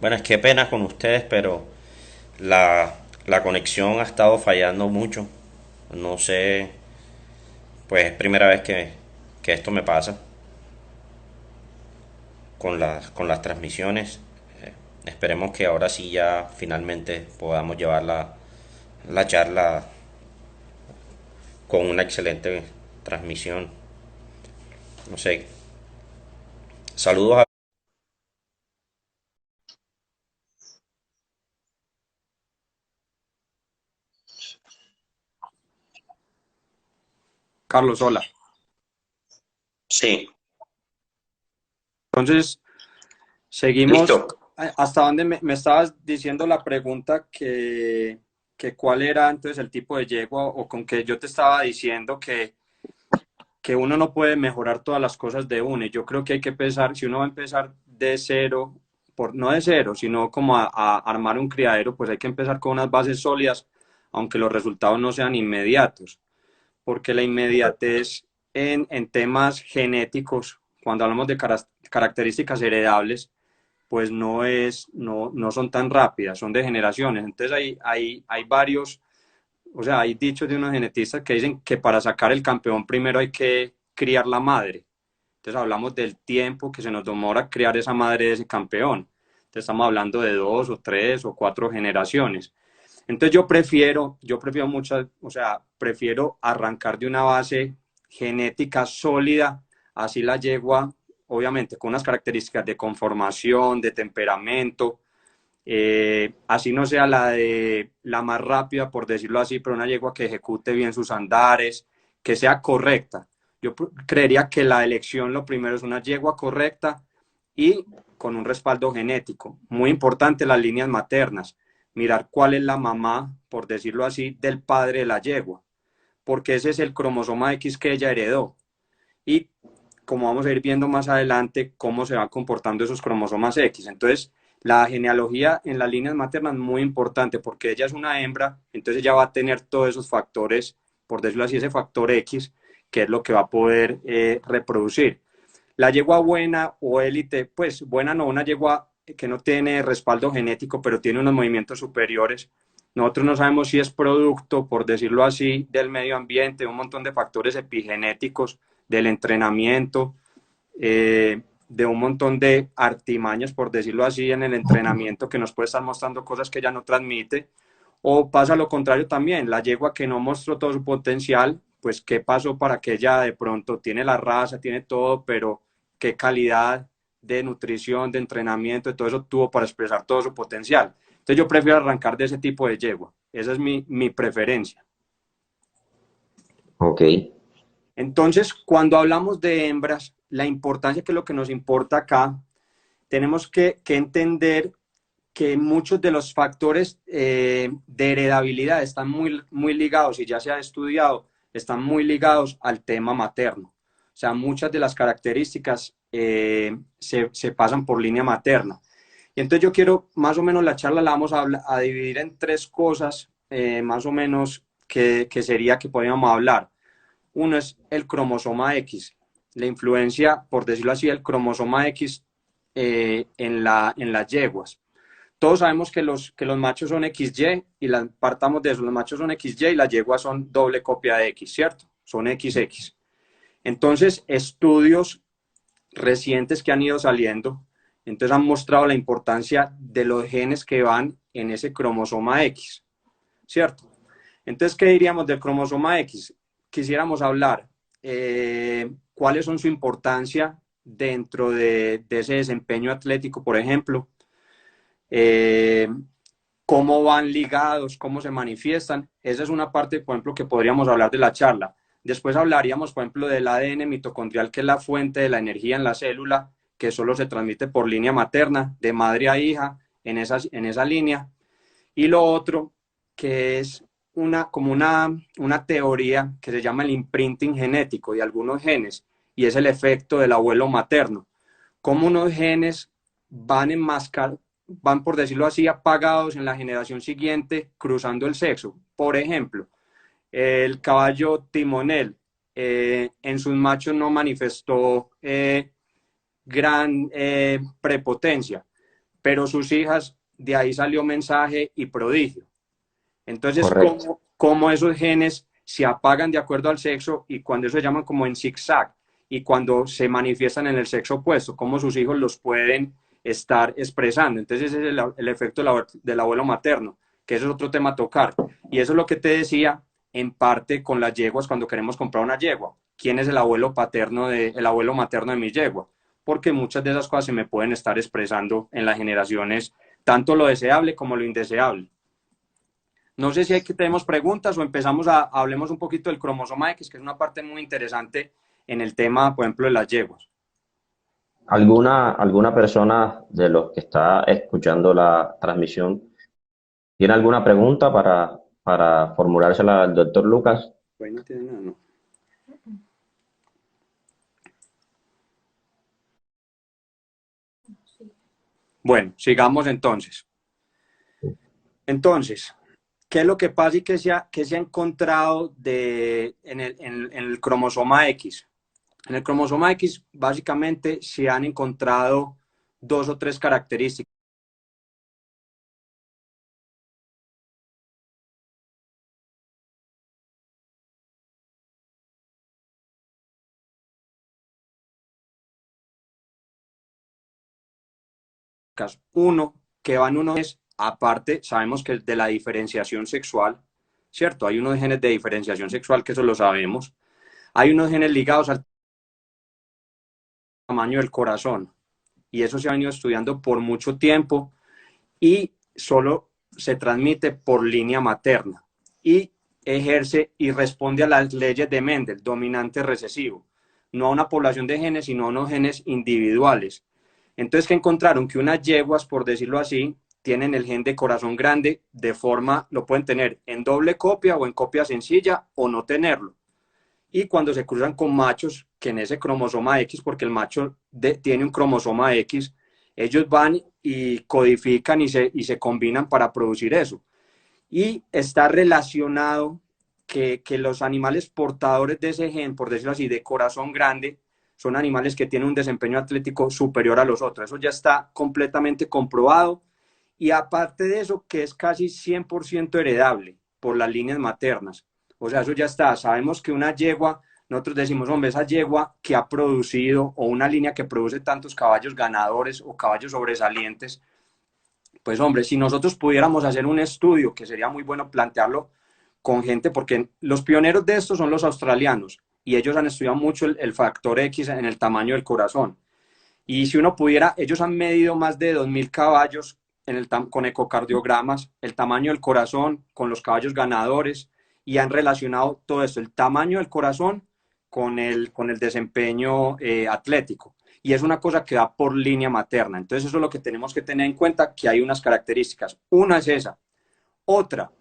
Bueno, es que pena con ustedes, pero la conexión ha estado fallando mucho. No sé, pues es primera vez que esto me pasa con las transmisiones. Esperemos que ahora sí ya finalmente podamos llevar la charla con una excelente transmisión. No sé, saludos a... Carlos, hola. Sí, Entonces, seguimos. listo. ¿Hasta dónde me estabas diciendo la pregunta que cuál era entonces el tipo de yegua o con que yo te estaba diciendo que uno no puede mejorar todas las cosas de una? Y yo creo que hay que empezar, si uno va a empezar de cero, no de cero, sino como a armar un criadero, pues hay que empezar con unas bases sólidas, aunque los resultados no sean inmediatos, porque la inmediatez en temas genéticos, cuando hablamos de características heredables, pues no son tan rápidas, son de generaciones. Entonces hay varios, o sea, hay dichos de unos genetistas que dicen que para sacar el campeón primero hay que criar la madre. Entonces hablamos del tiempo que se nos demora criar esa madre de ese campeón. Entonces estamos hablando de 2 o 3 o 4 generaciones. Entonces yo prefiero muchas, o sea, prefiero arrancar de una base genética sólida, así la yegua, obviamente con unas características de conformación, de temperamento, así no sea la de la más rápida, por decirlo así, pero una yegua que ejecute bien sus andares, que sea correcta. Yo creería que la elección, lo primero es una yegua correcta y con un respaldo genético. Muy importante las líneas maternas, mirar cuál es la mamá, por decirlo así, del padre de la yegua, porque ese es el cromosoma X que ella heredó. Y como vamos a ir viendo más adelante, cómo se van comportando esos cromosomas X. Entonces, la genealogía en las líneas maternas es muy importante porque ella es una hembra, entonces ella va a tener todos esos factores, por decirlo así, ese factor X, que es lo que va a poder reproducir. La yegua buena o élite, pues buena no, una yegua que no tiene respaldo genético, pero tiene unos movimientos superiores. Nosotros no sabemos si es producto, por decirlo así, del medio ambiente, un montón de factores epigenéticos, del entrenamiento, de un montón de artimañas, por decirlo así, en el entrenamiento que nos puede estar mostrando cosas que ella no transmite. O pasa lo contrario también, la yegua que no mostró todo su potencial, pues qué pasó para que ella de pronto tiene la raza, tiene todo, pero qué calidad de nutrición, de entrenamiento, de todo eso tuvo para expresar todo su potencial. Entonces yo prefiero arrancar de ese tipo de yegua. Esa es mi preferencia. Ok. Entonces, cuando hablamos de hembras, la importancia que es lo que nos importa acá, tenemos que entender que muchos de los factores de heredabilidad están muy ligados, y ya se ha estudiado, están muy ligados al tema materno. O sea, muchas de las características se pasan por línea materna. Y entonces yo quiero, más o menos la charla la vamos a dividir en 3 cosas, más o menos, que sería que podríamos hablar. Uno es el cromosoma X, la influencia, por decirlo así, del cromosoma X en las yeguas. Todos sabemos que los machos son XY y partamos de eso, los machos son XY y las yeguas son doble copia de X, ¿cierto? Son XX. Entonces, estudios recientes que han ido saliendo, entonces han mostrado la importancia de los genes que van en ese cromosoma X, ¿cierto? Entonces, ¿qué diríamos del cromosoma X? Quisiéramos hablar cuáles son su importancia dentro de ese desempeño atlético, por ejemplo, eh, cómo van ligados, cómo se manifiestan. Esa es una parte, por ejemplo, que podríamos hablar de la charla. Después hablaríamos, por ejemplo, del ADN mitocondrial, que es la fuente de la energía en la célula, que solo se transmite por línea materna, de madre a hija, en esa línea. Y lo otro, que es como una teoría que se llama el imprinting genético de algunos genes, y es el efecto del abuelo materno. Cómo unos genes van, por decirlo así, apagados en la generación siguiente, cruzando el sexo. Por ejemplo, el caballo timonel en sus machos no manifestó gran prepotencia, pero sus hijas, de ahí salió mensaje y prodigio. Entonces, Correcto. cómo esos genes se apagan de acuerdo al sexo y cuando eso se llaman como en zigzag y cuando se manifiestan en el sexo opuesto, cómo sus hijos los pueden estar expresando. Entonces, ese es el efecto del abuelo materno, que eso es otro tema a tocar. Y eso es lo que te decía en parte con las yeguas cuando queremos comprar una yegua. ¿Quién es el abuelo paterno el abuelo materno de mi yegua? Porque muchas de esas cosas se me pueden estar expresando en las generaciones, tanto lo deseable como lo indeseable. No sé si hay que tenemos preguntas o empezamos hablemos un poquito del cromosoma X, que es una parte muy interesante en el tema, por ejemplo, de las yeguas. ¿Alguna persona de los que está escuchando la transmisión tiene alguna pregunta para formulársela al doctor Lucas? Pues no tiene nada, no. Bueno, sigamos entonces. Entonces, ¿qué es lo que pasa y qué se ha encontrado en el cromosoma X? En el cromosoma X, básicamente, se han encontrado dos o tres características. Uno, que van unos genes, aparte, sabemos que de la diferenciación sexual, ¿cierto? Hay unos genes de diferenciación sexual, que eso lo sabemos. Hay unos genes ligados al tamaño del corazón, y eso se ha venido estudiando por mucho tiempo, y solo se transmite por línea materna, y ejerce y responde a las leyes de Mendel, dominante recesivo, no a una población de genes, sino a unos genes individuales. Entonces, que encontraron que unas yeguas, por decirlo así, tienen el gen de corazón grande de forma, lo pueden tener en doble copia o en copia sencilla o no tenerlo. Y cuando se cruzan con machos, que en ese cromosoma X, porque el macho tiene un cromosoma X, ellos van y codifican y se combinan para producir eso. Y está relacionado que los animales portadores de ese gen, por decirlo así, de corazón grande, son animales que tienen un desempeño atlético superior a los otros. Eso ya está completamente comprobado. Y aparte de eso, que es casi 100% heredable por las líneas maternas. O sea, eso ya está. Sabemos que una yegua, nosotros decimos, hombre, esa yegua que ha producido o una línea que produce tantos caballos ganadores o caballos sobresalientes, pues hombre, si nosotros pudiéramos hacer un estudio, que sería muy bueno plantearlo con gente, porque los pioneros de esto son los australianos y ellos han estudiado mucho el factor X en el tamaño del corazón. Y si uno pudiera, ellos han medido más de 2000 caballos con ecocardiogramas, el tamaño del corazón con los caballos ganadores y han relacionado todo esto, el tamaño del corazón con el desempeño atlético. Y es una cosa que va por línea materna. Entonces eso es lo que tenemos que tener en cuenta, que hay unas características. Una es esa. Otra,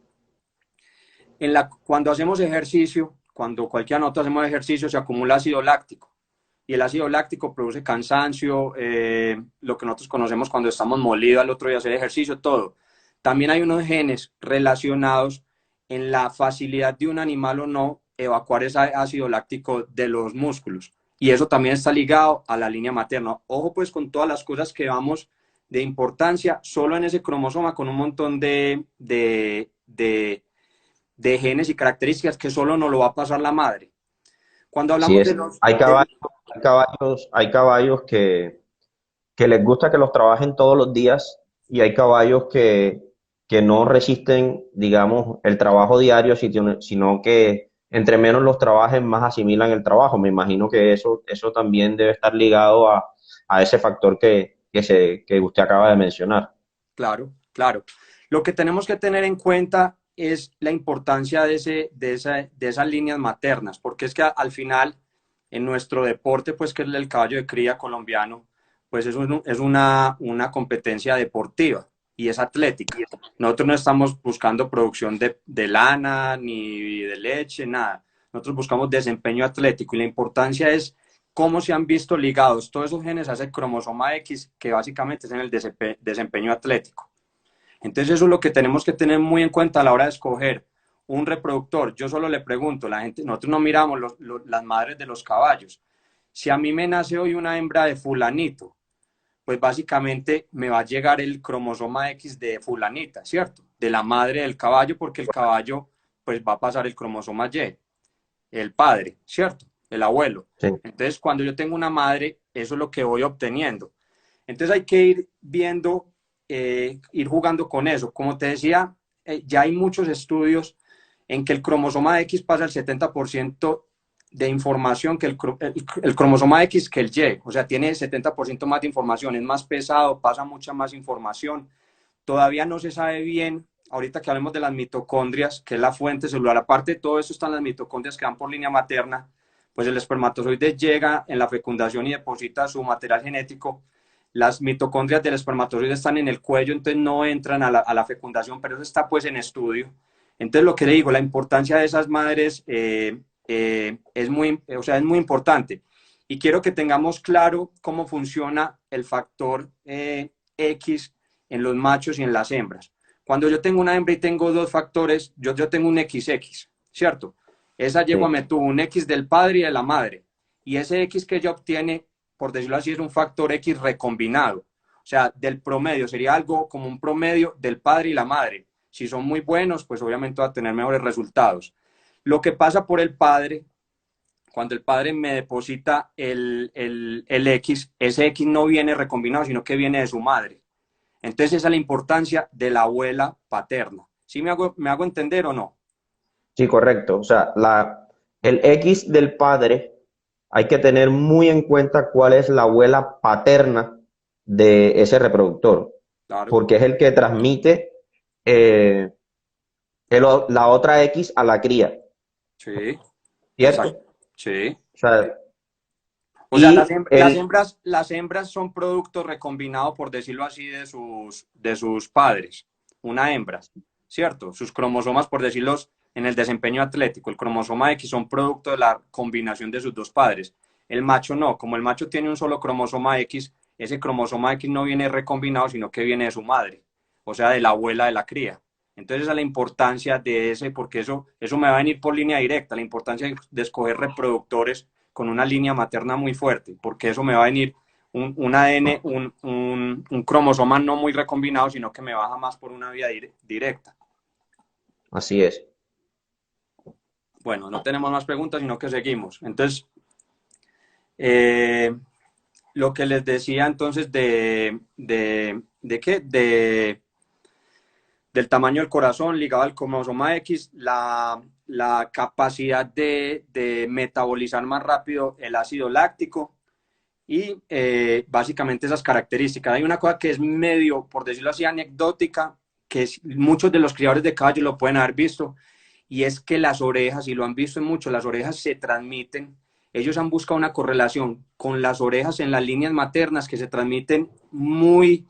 cuando hacemos ejercicio, cuando cualquiera nosotros hacemos ejercicio, se acumula ácido láctico. Y el ácido láctico produce cansancio, lo que nosotros conocemos cuando estamos molidos al otro día hacer ejercicio, todo. También hay unos genes relacionados en la facilidad de un animal o no evacuar ese ácido láctico de los músculos. Y eso también está ligado a la línea materna. Ojo pues con todas las cosas que vamos de importancia, solo en ese cromosoma con un montón de genes y características que solo nos lo va a pasar la madre. Cuando Así hablamos es. Hay caballos que les gusta que los trabajen todos los días y hay caballos que no resisten, digamos, el trabajo diario, sino que entre menos los trabajen, más asimilan el trabajo. Me imagino que eso también debe estar ligado a ese factor que usted acaba de mencionar. Claro, claro. Lo que tenemos que tener en cuenta es la importancia de esas líneas maternas, porque es que al final, en nuestro deporte, pues que es el caballo de cría colombiano, pues es una competencia deportiva y es atlética. Nosotros no estamos buscando producción de lana ni de leche, nada. Nosotros buscamos desempeño atlético y la importancia es cómo se han visto ligados todos esos genes a ese cromosoma X, que básicamente es en el desempeño atlético. Entonces eso es lo que tenemos que tener muy en cuenta a la hora de escoger un reproductor. Yo solo le pregunto, nosotros no miramos las madres de los caballos. Si a mí me nace hoy una hembra de fulanito, pues básicamente me va a llegar el cromosoma X de fulanita, ¿cierto? De la madre del caballo, porque el caballo pues va a pasar el cromosoma Y, el padre, ¿cierto? El abuelo. Sí, Entonces, cuando yo tengo una madre, eso es lo que voy obteniendo. Entonces hay que ir viendo, ir jugando con eso. Como te decía, ya hay muchos estudios en que el cromosoma X pasa el 70% de información que el cromosoma X que el Y. O sea, tiene 70% más de información, es más pesado, pasa mucha más información. Todavía no se sabe bien, ahorita que hablemos de las mitocondrias, que es la fuente celular, aparte de todo eso están las mitocondrias que van por línea materna, pues el espermatozoide llega en la fecundación y deposita su material genético. Las mitocondrias del espermatozoide están en el cuello, entonces no entran a la fecundación, pero eso está pues en estudio. Entonces lo que le digo, la importancia de esas madres es muy, o sea, es muy importante. Y quiero que tengamos claro cómo funciona el factor X en los machos y en las hembras. Cuando yo tengo una hembra y tengo dos factores, yo tengo un XX, ¿cierto? Esa yegua sí, me tuvo un X del padre y de la madre. Y ese X que ella obtiene, por decirlo así, es un factor X recombinado. O sea, del promedio, sería algo como un promedio del padre y la madre. Si son muy buenos, pues obviamente va a tener mejores resultados. Lo que pasa por el padre, cuando el padre me deposita el X, ese X no viene recombinado, sino que viene de su madre. Entonces esa es la importancia de la abuela paterna. ¿Sí me hago entender o no? sí, correcto. O sea, el X del padre hay que tener muy en cuenta cuál es la abuela paterna de ese reproductor, Claro. porque es el que transmite eh, la otra X a la cría, Sí, ¿cierto? exacto. Sí. O sea, O sea, y el, las hembras son producto recombinado, por decirlo así, de sus padres. Una hembra, ¿cierto? Sus cromosomas, por decirlo en el desempeño atlético, el cromosoma X son producto de la combinación de sus dos padres. El macho no, como el macho tiene un solo cromosoma X, ese cromosoma X no viene recombinado, sino que viene de su madre, o sea, de la abuela de la cría. Entonces, esa es la importancia de ese, porque eso me va a venir por línea directa, la importancia de escoger reproductores con una línea materna muy fuerte, porque eso me va a venir un ADN, un cromosoma no muy recombinado, sino que me baja más por una vía directa. así es. Bueno, no tenemos más preguntas, sino que seguimos. Entonces, eh, lo que les decía entonces de qué, del tamaño del corazón ligado al cromosoma X, la capacidad de metabolizar más rápido el ácido láctico, y básicamente esas características. Hay una cosa que es medio, por decirlo así, anecdótica, que muchos de los criadores de caballos lo pueden haber visto, y es que las orejas, y lo han visto en mucho, las orejas se transmiten. Ellos han buscado una correlación con las orejas en las líneas maternas que se transmiten muy,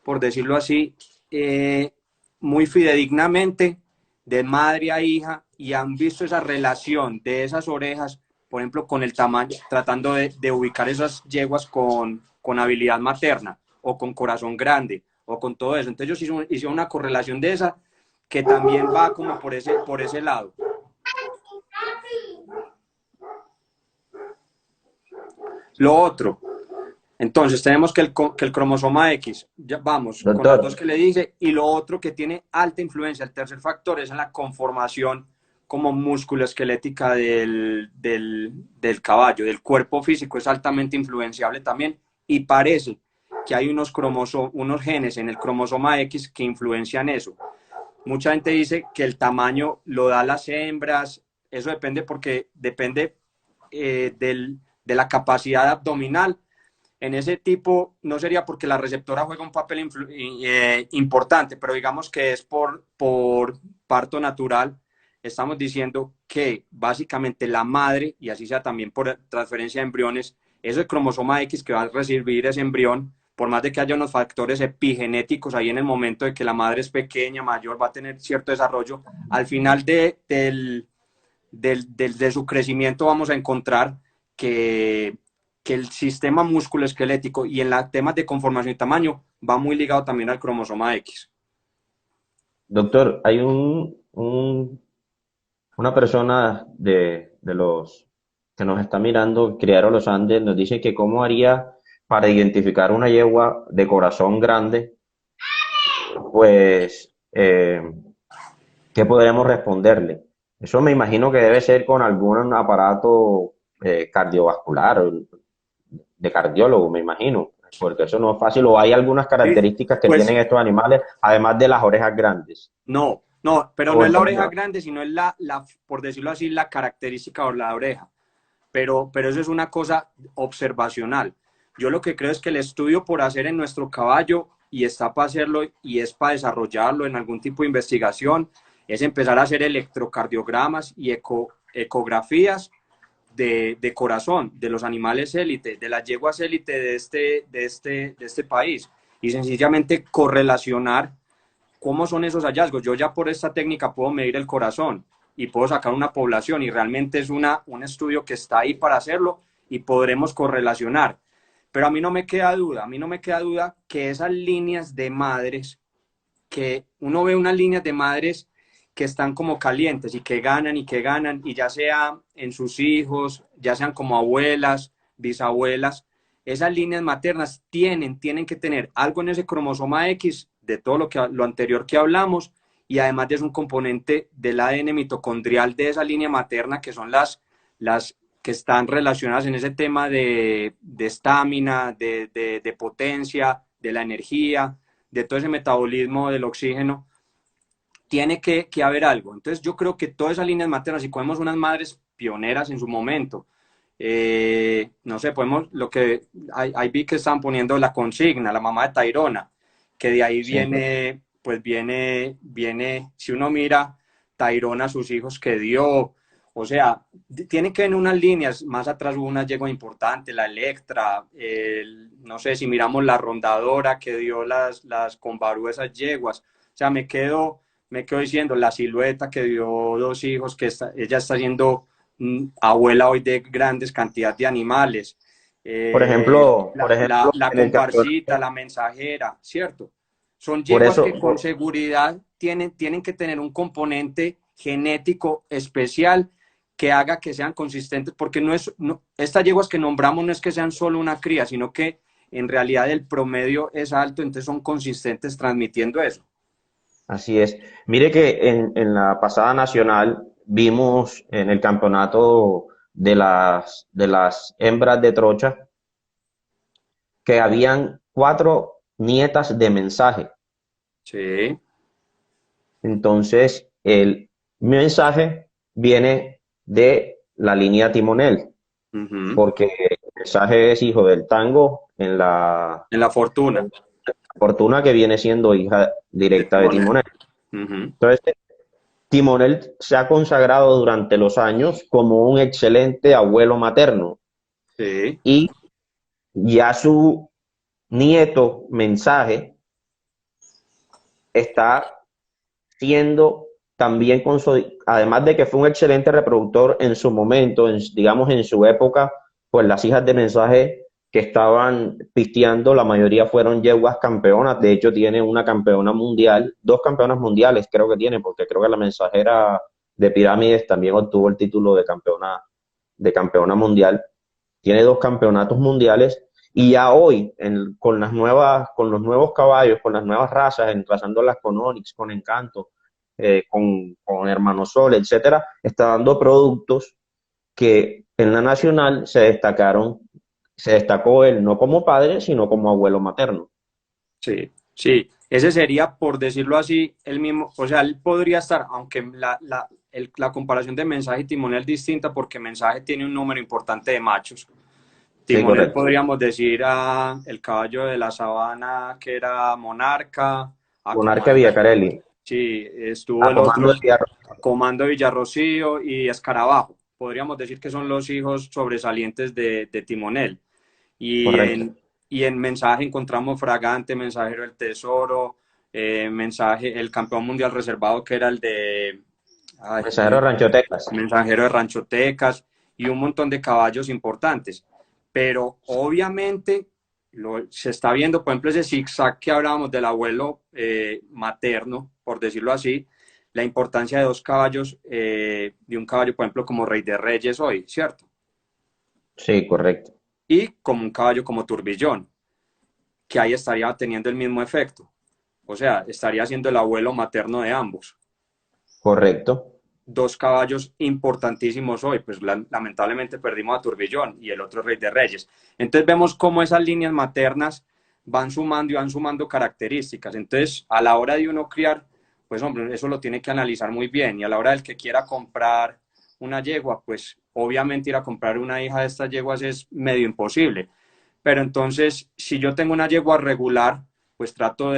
por decirlo así, muy fidedignamente de madre a hija, y han visto esa relación de esas orejas, por ejemplo, con el tamaño, tratando de ubicar esas yeguas con habilidad materna o con corazón grande o con todo eso. Entonces ellos hicieron una correlación de esa que también va como por ese lado. Lo otro, entonces tenemos que el cromosoma X, ya vamos con las dos Doctor, que le dice, y lo otro que tiene alta influencia, el tercer factor, es en la conformación como musculoesquelética del caballo, del cuerpo físico, es altamente influenciable también, y parece que hay unos genes en el cromosoma X que influencian eso. Mucha gente dice que el tamaño lo da las hembras, eso depende porque depende de la capacidad abdominal. En ese tipo no sería porque la receptora juega un papel importante, pero digamos que es por parto natural. Estamos diciendo que básicamente la madre, y así sea también por transferencia de embriones, eso es cromosoma X que va a recibir ese embrión, por más de que haya unos factores epigenéticos ahí en el momento de que la madre es pequeña, mayor, va a tener cierto desarrollo, al final de su crecimiento vamos a encontrar que, que el sistema musculoesquelético y en los temas de conformación y tamaño va muy ligado también al cromosoma X. doctor, hay una persona de los que nos está mirando, Criadero Los Andes, nos dice que cómo haría para identificar una yegua de corazón grande, pues, ¿qué podremos responderle? Eso me imagino que debe ser con algún aparato cardiovascular, de cardiólogo, me imagino, porque eso no es fácil. O hay algunas Sí, características que pues tienen estos animales, además de las orejas grandes. no, no, pero O no es la entonces, oreja grande, sino es por decirlo así, la característica o la oreja. Pero eso es una cosa observacional. Yo lo que creo es que el estudio por hacer en nuestro caballo, y está para hacerlo, y es para desarrollarlo en algún tipo de investigación, es empezar a hacer electrocardiogramas y ecografías de corazón, de los animales élite, de las yeguas élite de este país, y sencillamente correlacionar cómo son esos hallazgos. Yo ya por esta técnica puedo medir el corazón y puedo sacar una población, y realmente es un estudio que está ahí para hacerlo y podremos correlacionar. Pero a mí no me queda duda que esas líneas de madres, que uno ve unas líneas de madres que están como calientes y que ganan, y ya sea en sus hijos, ya sean como abuelas, bisabuelas, esas líneas maternas tienen que tener algo en ese cromosoma X de todo lo anterior que hablamos, y además es un componente del ADN mitocondrial de esa línea materna, que son las que están relacionadas en ese tema de estamina, de potencia, de la energía, de todo ese metabolismo del oxígeno. Tiene que haber algo. Entonces yo creo que todas esas líneas maternas, si podemos unas madres pioneras en su momento, no sé, podemos, lo que ahí vi que están poniendo la consigna, la mamá de Tairona, que de ahí sí. viene, pues viene, si uno mira Tairona, sus hijos que dio, o sea, tiene que venir unas líneas, más atrás hubo una yegua importante, la Electra, no sé, si miramos la Rondadora que dio las con Barú, esas yeguas, o sea, me quedo diciendo la Silueta que dio dos hijos, que ella está siendo abuela hoy de grandes cantidades de animales, Por ejemplo, la en el Comparsita, campeonato, la Mensajera, ¿cierto? Son por yeguas eso, que con seguridad tienen que tener un componente genético especial que haga que sean consistentes, porque estas yeguas que nombramos no es que sean solo una cría, sino que en realidad el promedio es alto, entonces son consistentes transmitiendo eso. así es. Mire que en la pasada nacional vimos en el campeonato de las hembras de trocha que habían 4 nietas de mensaje. Sí. Entonces, el mensaje viene de la línea timonel, Ujú. porque el mensaje es hijo del tango En la fortuna. en Fortuna, que viene siendo hija De directa de Timonel. Timonel. Ujú. Entonces, Timonel se ha consagrado durante los años como un excelente abuelo materno, Sí. y ya su nieto mensaje está siendo también, además de que fue un excelente reproductor en su momento, digamos en su época, pues las hijas de mensaje que estaban pisteando, la mayoría fueron yeguas campeonas. De hecho tiene una campeona mundial, 2 campeonas mundiales creo que tiene, porque creo que la mensajera de Pirámides también obtuvo el título de campeona mundial. Tiene 2 campeonatos mundiales, y ya hoy, con los nuevos caballos, con las nuevas razas, enlazándolas con Onix, con Encanto, con Hermano Sol, etcétera, está dando productos que en la nacional se destacó él no como padre, sino como abuelo materno. Sí, sí, ese sería, por decirlo así, el mismo, o sea, él podría estar, aunque la comparación de Mensaje y Timonel es distinta, porque Mensaje tiene un número importante de machos. Sí, Timonel correcto. podríamos decir a el caballo de la sabana, que era Monarca, a Monarca Comando, Villacarelli, sí, estuvo a el Comando otro, de Fierro. Comando Villarrocío y Escarabajo. Podríamos decir que son los hijos sobresalientes de Timonel. Y Correcto. en Mensaje encontramos Fragante, Mensajero del Tesoro, el campeón mundial reservado, que era el de ay, Mensajero de Rancho Texas. Mensajero de Ranchotecas, y un montón de caballos importantes. Pero obviamente se está viendo, por ejemplo, ese zigzag que hablábamos del abuelo materno, por decirlo así, la importancia de dos caballos, de un caballo, por ejemplo, como Rey de Reyes hoy, ¿cierto? Sí, correcto. y como un caballo como Turbillón, que ahí estaría teniendo el mismo efecto. O sea, estaría siendo el abuelo materno de ambos. Correcto. Dos caballos importantísimos hoy, pues lamentablemente perdimos a Turbillón y el otro Rey de Reyes. Entonces vemos cómo esas líneas maternas van sumando y van sumando características. Entonces, a la hora de uno criar, pues hombre, eso lo tiene que analizar muy bien. Y a la hora del que quiera comprar una yegua, pues obviamente ir a comprar una hija de estas yeguas es medio imposible. Pero entonces, si yo tengo una yegua regular, pues trato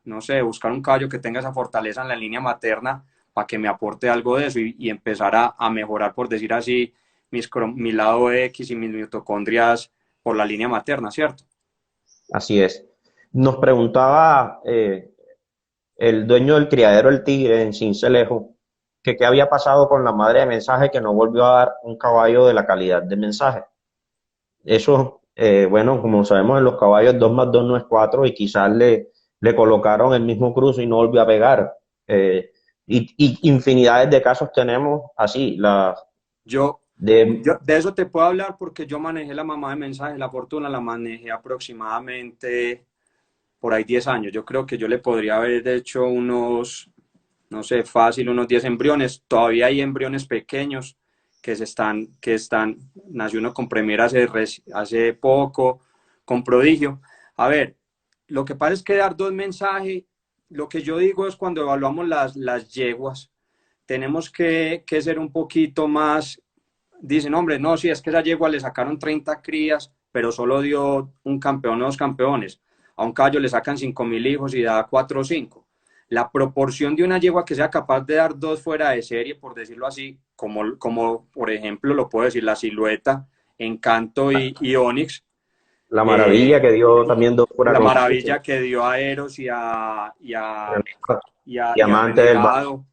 no sé, buscar un caballo que tenga esa fortaleza en la línea materna para que me aporte algo de eso y empezar a mejorar, por decir así, mi lado X y mis mitocondrias por la línea materna, ¿cierto? Así es. Nos preguntaba el dueño del criadero El Tigre en Sincelejo que qué había pasado con la madre de Mensaje que no volvió a dar un caballo de la calidad de Mensaje. Eso, bueno, como sabemos en los caballos 2 más 2 no es 4 y quizás le colocaron el mismo cruce y no volvió a pegar. Y infinidades de casos tenemos así, Yo, de, yo de eso te puedo hablar porque yo manejé la mamá de Mensaje, la Fortuna, la manejé aproximadamente por ahí 10 años. Yo creo que yo le podría haber hecho unos, no sé, fácil, unos 10 embriones. Todavía hay embriones pequeños nació uno con Premier hace poco, con Prodigio. A ver, lo que pasa es que dar dos mensajes, lo que yo digo es cuando evaluamos las yeguas, tenemos que ser un poquito más, dicen, hombre, no, si es que esa yegua le sacaron 30 crías, pero solo dio un campeón o dos campeones. A un caballo le sacan 5.000 hijos y da 4 o 5. La proporción de una yegua que sea capaz de dar dos fuera de serie, por decirlo así, como por ejemplo lo puedo decir la Silueta, Encanto y Onix, la eh, maravilla que dio también dos fuera la con serie, maravilla que dio a Eros y a diamante del Renegado,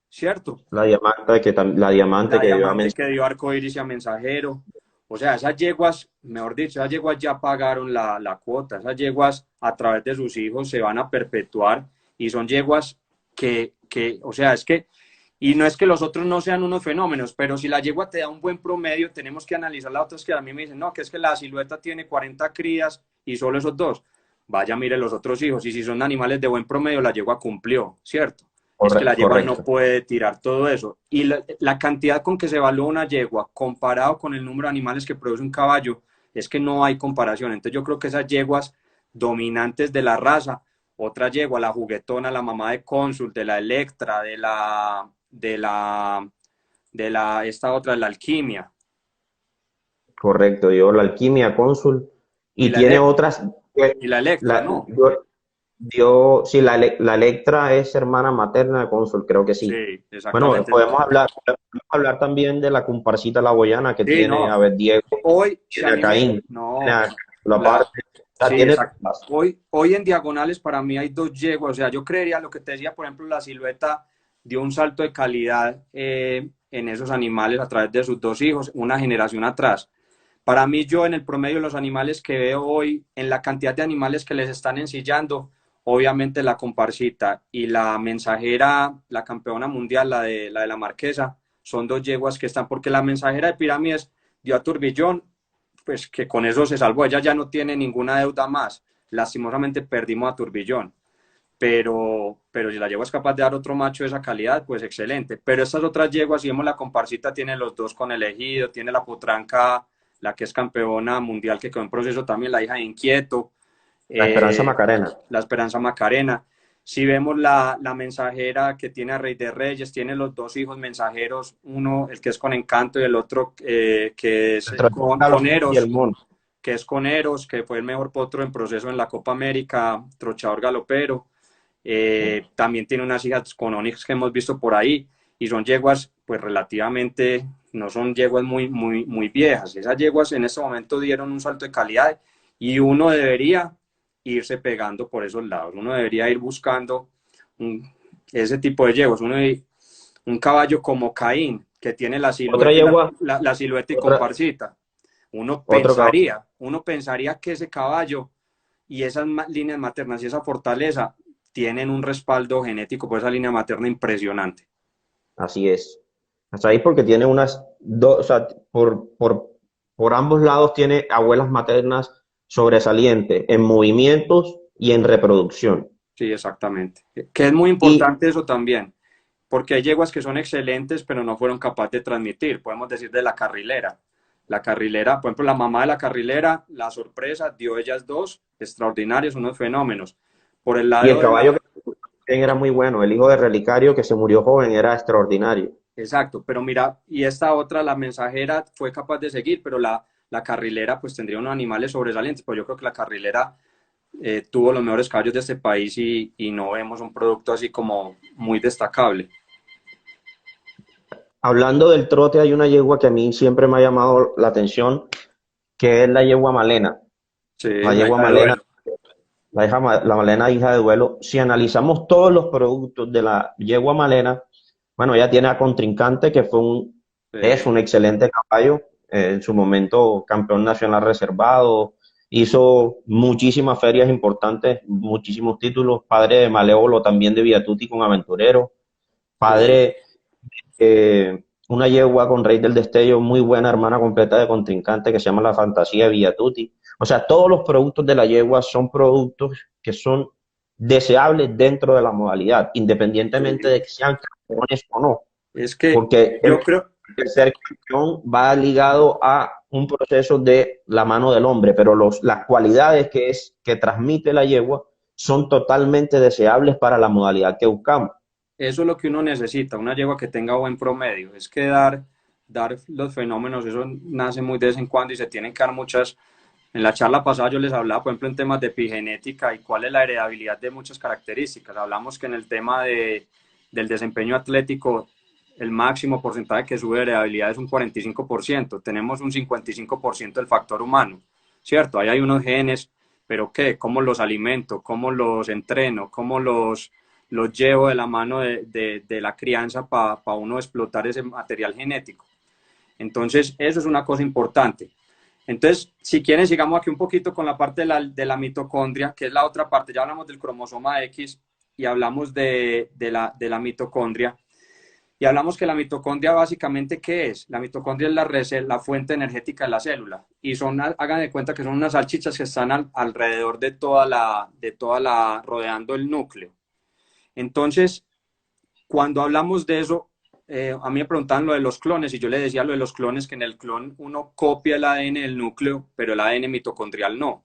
¿cierto? la diamante La que dio a diamante que Mensaje. dio Arcoiris y a Mensajero. O sea, esas yeguas, mejor dicho, esas yeguas ya pagaron la cuota. Esas yeguas a través de sus hijos se van a perpetuar y son yeguas o sea, es que, y no es que los otros no sean unos fenómenos, pero si la yegua te da un buen promedio, tenemos que analizar las otras que a mí me dicen, no, que es que la Silueta tiene 40 crías y solo esos dos. Vaya, mire los otros hijos, y si son animales de buen promedio, la yegua cumplió, ¿cierto? Es que la yegua no Correcto. puede tirar todo eso. Y la cantidad con que se evalúa una yegua comparado con el número de animales que produce un caballo, es que no hay comparación. Entonces yo creo que esas yeguas dominantes de la raza, otra yegua, la juguetona, la mamá de Cónsul, de la Electra, esta otra, la Alquimia, Correcto, dio la Alquimia Cónsul y y tiene otras. y la Electra, ¿no? Sí, la Electra es hermana materna de Cónsul, creo que sí. Sí, Bueno, exactamente. podemos hablar también de la comparsita La Boyana que Sí, tiene no. a ver Diego, Hoy, si a tiene a mí me... Caín, tiene No, a la la, parte, o sea, sí, tiene exacto. Hoy en diagonales para mí hay dos yeguas. O sea, yo creería lo que te decía, por ejemplo, la Silueta dio un salto de calidad en esos animales a través de sus dos hijos, una generación atrás. Para mí, yo en el promedio de los animales que veo hoy, en la cantidad de animales que les están ensillando, obviamente la comparsita y la mensajera, la campeona mundial, la de la Marquesa, son dos yeguas que están, porque la mensajera de Pirámides dio a Turbillón, pues que con eso se salvó, ella ya no tiene ninguna deuda más, lastimosamente perdimos a Turbillón, pero si la yegua es capaz de dar otro macho de esa calidad, pues excelente, pero estas otras yeguas, si vemos la comparsita, tiene los dos con elegido, tiene la potranca, la que es campeona mundial que quedó en proceso también, la hija de Inquieto, la Esperanza eh, Macarena. la Esperanza Macarena. Si vemos la mensajera que tiene a Rey de Reyes, tiene los dos hijos mensajeros, uno el que es con Encanto y el otro que es El con y el Eros, Mono. que es con Eros, que fue el mejor potro en proceso en la Copa América, trochador galopero. También tiene unas hijas con Onix que hemos visto por ahí y son yeguas pues relativamente, no son yeguas muy, muy, muy viejas. Esas yeguas en este momento dieron un salto de calidad y uno debería irse pegando por esos lados. Uno debería ir buscando un, ese tipo de yeguas. Un caballo como Caín, que tiene la Otra silueta yegua, la silueta y otra, comparsita. Uno otro caballo. pensaría, uno pensaría que ese caballo y esas líneas maternas y esa fortaleza tienen un respaldo genético por esa línea materna impresionante. Así es. Hasta ahí porque tiene unas dos, o sea, por ambos lados tiene abuelas maternas sobresalientes en movimientos y en reproducción. Sí, exactamente. Que es muy Y importante eso también, porque hay yeguas que son excelentes, pero no fueron capaces de transmitir. Podemos decir de la carrilera. La carrilera, por ejemplo, la mamá de la carrilera, la sorpresa, dio ellas dos extraordinarios, unos fenómenos. Por el Y el lado de caballo la... que también era muy bueno, el hijo de Relicario que se murió joven era extraordinario. Exacto, pero mira, y esta otra, la mensajera, fue capaz de seguir, pero la carrilera pues tendría unos animales sobresalientes, pues yo creo que la carrilera tuvo los mejores caballos de este país y no vemos un producto así como muy destacable. Hablando del trote, hay una yegua que a mí siempre me ha llamado la atención, que es la yegua Malena. Sí, La la yegua hija de Malena, duelo. la Malena hija de duelo. Si analizamos todos los productos de la yegua Malena, bueno, ella tiene a Contrincante, que es Sí, un excelente caballo, en su momento campeón nacional reservado, hizo muchísimas ferias importantes, muchísimos títulos, padre de Malévolo también de Viatuti con Aventurero, sí. padre una yegua con Rey del Destello, muy buena hermana completa de Contrincante que se llama La Fantasía de Villatuti. O sea, todos los productos de la yegua son productos que son deseables dentro de la modalidad, independientemente Sí. de que sean campeones o no, Es que porque yo creo, el ser campeón va ligado a un proceso de la mano del hombre, pero las cualidades que transmite la yegua son totalmente deseables para la modalidad que buscamos. eso es lo que uno necesita, una yegua que tenga buen promedio. Es que dar los fenómenos, eso nace muy de vez en cuando y se tienen que dar muchas. En la charla pasada yo les hablaba, por ejemplo, en temas de epigenética y cuál es la heredabilidad de muchas características. Hablamos que en el tema del desempeño atlético, el máximo porcentaje que sube de heredabilidad es un 45%. Tenemos un 55% del factor humano, ¿cierto? Ahí hay unos genes, pero ¿qué? ¿Cómo los alimento? ¿Cómo los entreno? ¿Cómo los llevo de la mano de la crianza para uno explotar ese material genético? Entonces, eso es una cosa importante. Entonces, si quieren, sigamos aquí un poquito con la parte de la mitocondria, que es la otra parte. Ya hablamos del cromosoma X y hablamos de la mitocondria. Y hablamos que la mitocondria básicamente, ¿qué es? La mitocondria es la fuente energética de la célula. Y hagan de cuenta que son unas salchichas que están alrededor rodeando el núcleo. Entonces, cuando hablamos de eso, a mí me preguntaban lo de los clones y yo le decía lo de los clones, que en el clon uno copia el ADN del núcleo, pero el ADN mitocondrial no.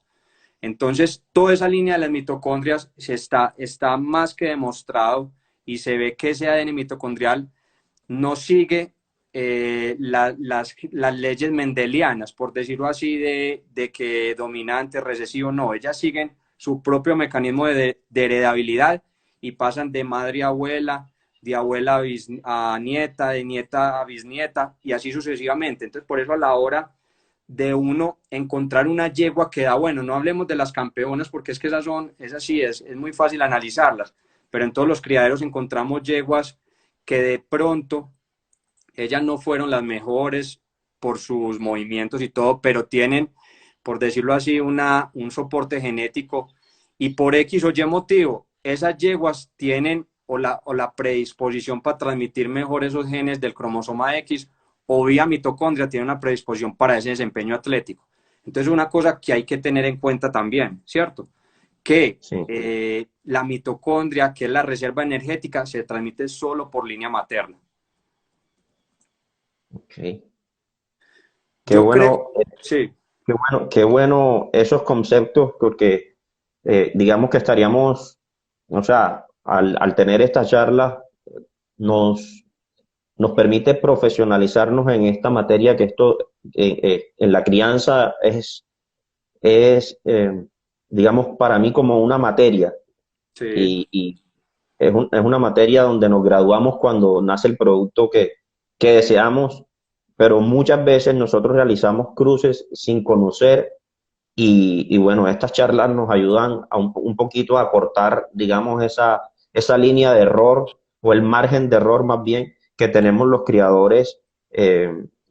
Entonces, toda esa línea de las mitocondrias está más que demostrado y se ve que ese ADN mitocondrial no sigue las leyes mendelianas, por decirlo así, de que dominante, recesivo, no. Ellas siguen su propio mecanismo de heredabilidad y pasan de madre a abuela, de abuela a nieta, de nieta a bisnieta y así sucesivamente. Entonces, por eso a la hora de uno encontrar una yegua que da, bueno, no hablemos de las campeonas porque es que esas sí es muy fácil analizarlas, pero en todos los criaderos encontramos yeguas que de pronto ellas no fueron las mejores por sus movimientos y todo, pero tienen, por decirlo así, un soporte genético y por X o Y motivo, esas yeguas tienen o la predisposición para transmitir mejor esos genes del cromosoma X o vía mitocondria tiene una predisposición para ese desempeño atlético. Entonces, una cosa que hay que tener en cuenta también, ¿cierto? Que Sí, la mitocondria, que es la reserva energética, se transmite solo por línea materna. ok. Qué Yo creo, bueno, sí, qué bueno esos conceptos, porque digamos que estaríamos, o sea, al tener esta charla, nos, nos permite profesionalizarnos en esta materia que en la crianza es digamos, para mí como una materia, sí, y es una materia donde nos graduamos cuando nace el producto que deseamos, pero muchas veces nosotros realizamos cruces sin conocer y bueno, estas charlas nos ayudan a un poquito a cortar, digamos, esa línea de error o el margen de error más bien que tenemos los criadores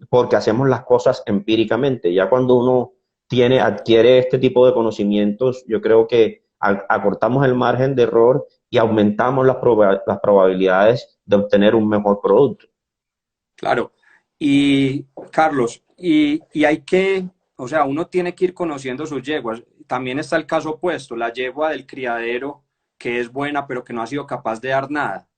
porque hacemos las cosas empíricamente. Ya cuando uno adquiere este tipo de conocimientos, yo creo que acortamos el margen de error y aumentamos las probabilidades de obtener un mejor producto. claro. Y Carlos, y hay que, o sea, uno tiene que ir conociendo sus yeguas. También está el caso opuesto, la yegua del criadero que es buena pero que no ha sido capaz de dar nada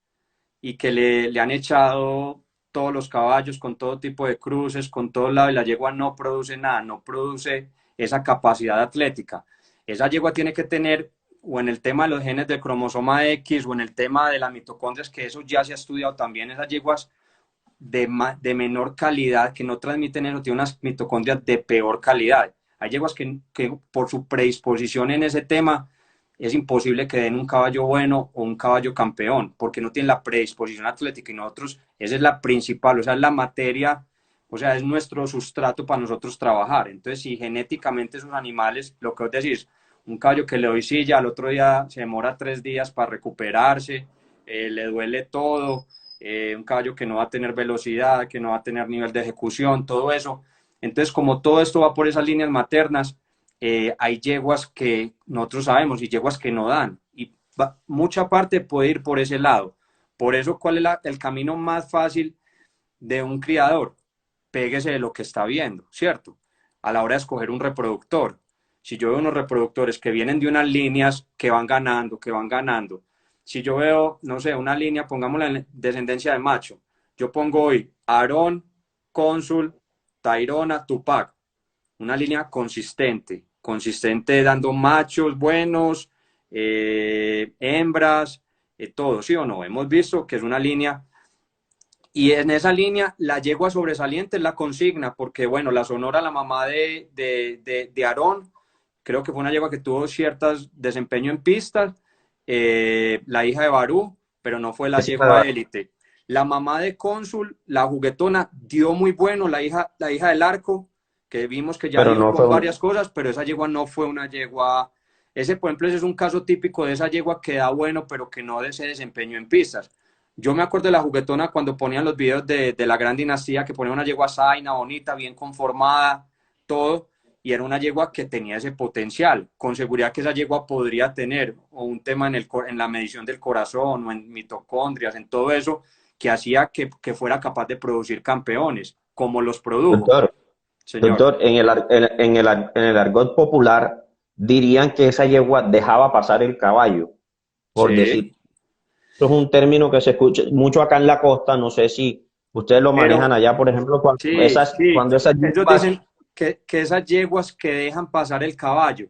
y que le han echado todos los caballos con todo tipo de cruces, con todo lado y la yegua no produce nada, no produce esa capacidad atlética. Esa yegua tiene que tener, o en el tema de los genes del cromosoma X o en el tema de las mitocondrias, que eso ya se ha estudiado también, esas yeguas de menor calidad, que no transmiten eso, tienen unas mitocondrias de peor calidad. Hay yeguas que por su predisposición en ese tema es imposible que den un caballo bueno o un caballo campeón, porque no tienen la predisposición atlética y nosotros, esa es la principal, o sea, es la materia, o sea, es nuestro sustrato para nosotros trabajar. Entonces, si genéticamente esos animales, lo que vos decís, un caballo que le doy silla, al otro día se demora 3 días para recuperarse, le duele todo, un caballo que no va a tener velocidad, que no va a tener nivel de ejecución, todo eso. Entonces, como todo esto va por esas líneas maternas, hay yeguas que nosotros sabemos y yeguas que no dan. Y mucha parte puede ir por ese lado. Por eso, ¿cuál es el camino más fácil de un criador? Péguese de lo que está viendo, ¿cierto? A la hora de escoger un reproductor. Si yo veo unos reproductores que vienen de unas líneas que van ganando, si yo veo, no sé, una línea, pongámosla en descendencia de macho, yo pongo hoy Aarón, Cónsul, Tairona, Tupac, una línea consistente, consistente dando machos buenos, hembras, todo, ¿sí o no? Hemos visto que es una línea y en esa línea la yegua sobresaliente es la consigna, porque bueno, la Sonora, la mamá de Aarón, creo que fue una yegua que tuvo ciertas desempeño en pistas, la hija de Barú, pero no fue la yegua élite. La mamá de Cónsul, la juguetona, dio muy bueno, la hija del Arco, que vimos que ya pero dio no con fue varias cosas, pero esa yegua no fue una yegua, ese por ejemplo ese es un caso típico de esa yegua que da bueno, pero que no se desempeñó en pistas. Yo me acuerdo de la juguetona cuando ponían los videos de la gran dinastía, que ponía una yegua zaina, bonita, bien conformada, todo, y era una yegua que tenía ese potencial. Con seguridad que esa yegua podría tener o un tema en la medición del corazón o en mitocondrias, en todo eso, que hacía que fuera capaz de producir campeones, como los produjo, doctor. señor. Doctor, en el argot popular dirían que esa yegua dejaba pasar el caballo, por Sí, decir. Eso es un término que se escucha mucho acá en la costa, no sé si ustedes lo manejan pero allá, por ejemplo, sí, sí, cuando esas ellos yeguas, dicen que esas yeguas que dejan pasar el caballo,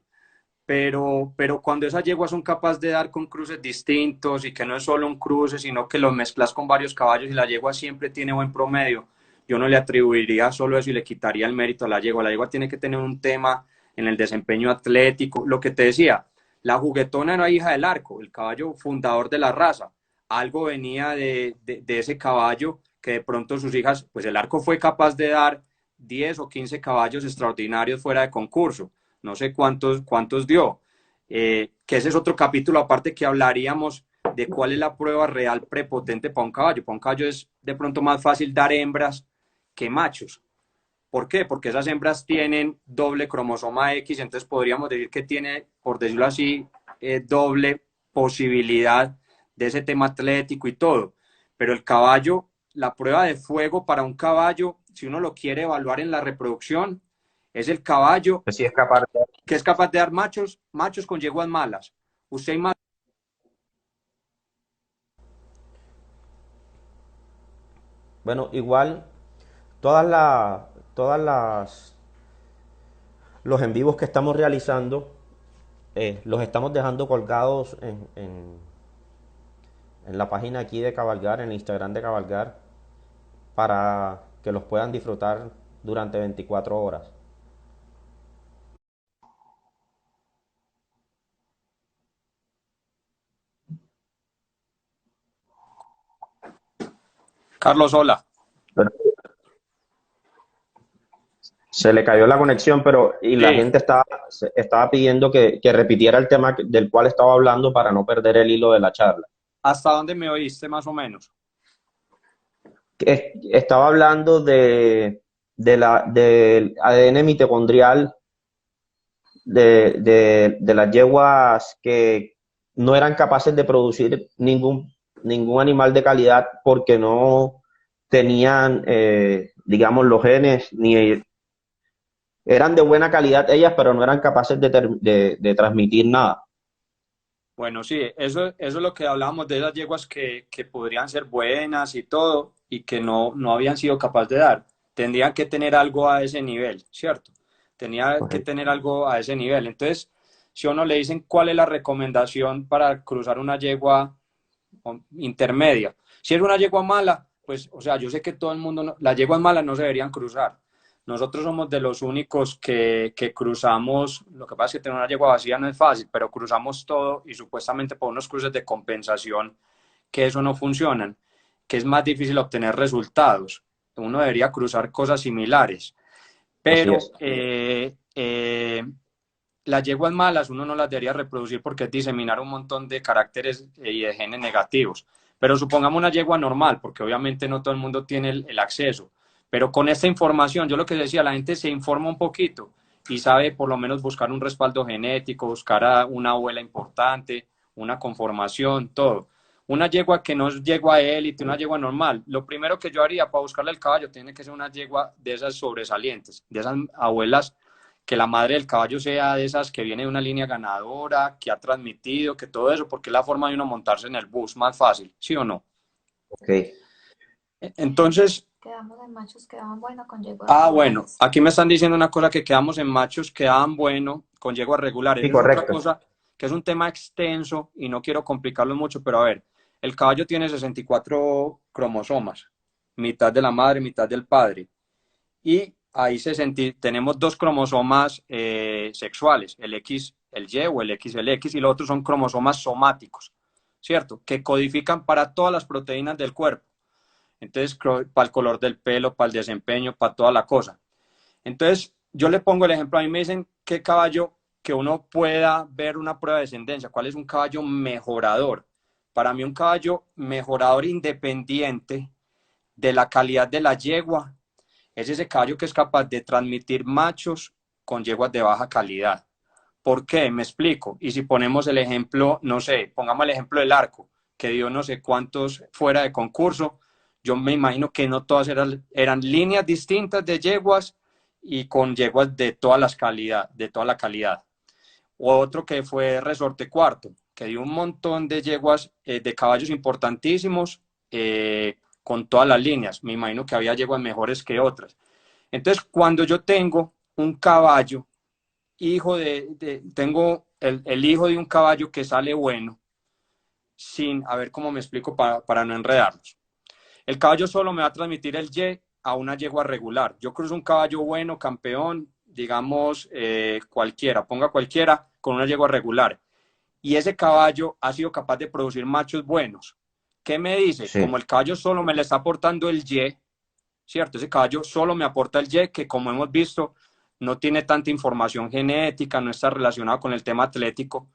pero cuando esas yeguas son capaces de dar con cruces distintos y que no es solo un cruce, sino que los mezclas con varios caballos y la yegua siempre tiene buen promedio, yo no le atribuiría solo eso y le quitaría el mérito a la yegua. La yegua tiene que tener un tema en el desempeño atlético. Lo que te decía, la juguetona era hija del Arco, el caballo fundador de la raza. Algo venía de ese caballo que de pronto sus hijas, pues el Arco fue capaz de dar 10 o 15 caballos extraordinarios fuera de concurso, no sé cuántos dio, que ese es otro capítulo aparte que hablaríamos de cuál es la prueba real prepotente para un caballo. Para un caballo es de pronto más fácil dar hembras que machos. ¿Por qué? Porque esas hembras tienen doble cromosoma X, entonces podríamos decir que tiene, por decirlo así, doble posibilidad de ese tema atlético y todo. Pero el caballo, la prueba de fuego para un caballo, si uno lo quiere evaluar en la reproducción, es el caballo que sí es capaz de... que es capaz de dar machos con yeguas malas. Usted Bueno, igual todas las los en vivos que estamos realizando los estamos dejando colgados en la página aquí de Cabalgar, en el Instagram de Cabalgar, para que los puedan disfrutar durante 24 horas. Carlos, hola. Pero se le cayó la conexión, pero y la Sí. gente estaba pidiendo que repitiera el tema del cual estaba hablando para no perder el hilo de la charla. ¿Hasta dónde me oíste más o menos? Estaba hablando del ADN mitocondrial de las yeguas que no eran capaces de producir ningún animal de calidad porque tenían, digamos, los genes, ni eran de buena calidad ellas, pero no eran capaces de transmitir nada. Bueno, sí, eso es lo que hablábamos de esas yeguas que podrían ser buenas y todo, y que no habían sido capaces de dar. Tendrían que tener algo a ese nivel, ¿cierto? Tenía que Correcto. tener algo a ese nivel. Entonces, si a uno le dicen cuál es la recomendación para cruzar una yegua intermedia, si es una yegua mala, pues, o sea, yo sé que todo el mundo, las yeguas malas no se deberían cruzar. Nosotros somos de los únicos que cruzamos, lo que pasa es que tener una yegua vacía no es fácil, pero cruzamos todo y supuestamente por unos cruces de compensación que eso no funcionan, que es más difícil obtener resultados. Uno debería cruzar cosas similares, Así pero es. las yeguas malas uno no las debería reproducir porque es diseminar un montón de caracteres y de genes negativos. Pero supongamos una yegua normal, porque obviamente no todo el mundo tiene el acceso. Pero con esta información, yo lo que decía, la gente se informa un poquito y sabe por lo menos buscar un respaldo genético, buscar a una abuela importante, una conformación, todo. Una yegua que no es yegua élite, una yegua normal. Lo primero que yo haría para buscarle el caballo tiene que ser una yegua de esas sobresalientes, de esas abuelas que la madre del caballo sea de esas que viene de una línea ganadora, que ha transmitido, que todo eso, porque es la forma de uno montarse en el bus más fácil, ¿sí o no? Ok. Entonces, Quedamos en machos que daban bueno con yeguas bueno, regulares. aquí me están diciendo una cosa que quedamos en machos que daban bueno con yeguas regulares. Sí, Eso es otra correcto. cosa que es un tema extenso y no quiero complicarlo mucho, pero a ver, el caballo tiene 64 cromosomas, mitad de la madre, mitad del padre. Y ahí tenemos dos cromosomas sexuales, el X, el Y o el X, el X, y los otros son cromosomas somáticos, ¿cierto? Que codifican para todas las proteínas del cuerpo. Entonces, para el color del pelo, para el desempeño, para toda la cosa. Entonces, yo le pongo el ejemplo, a mí me dicen qué caballo que uno pueda ver una prueba de descendencia, cuál es un caballo mejorador. Para mí un caballo mejorador independiente de la calidad de la yegua es ese caballo que es capaz de transmitir machos con yeguas de baja calidad. ¿Por qué? Me explico. Y si ponemos el ejemplo, no sé, pongamos el ejemplo del arco, que dio no sé cuántos fuera de concurso, yo me imagino que no todas eran líneas distintas de yeguas y con yeguas de todas las calidades, de toda la calidad. O otro que fue Resorte Cuarto, que dio un montón de yeguas de caballos importantísimos con todas las líneas. Me imagino que había yeguas mejores que otras. Entonces, cuando yo tengo un caballo, tengo el hijo de un caballo que sale bueno, sin, a ver cómo me explico para no enredarlos. El caballo solo me va a transmitir el Y a una yegua regular. Yo cruzo un caballo bueno, campeón, digamos cualquiera, ponga cualquiera, con una yegua regular. Y ese caballo ha sido capaz de producir machos buenos. ¿Qué me dice? Como Sí, el caballo solo me le está aportando el Y, ¿cierto? Ese caballo solo me aporta el Y, que como hemos visto, no tiene tanta información genética, no está relacionado con el tema atlético.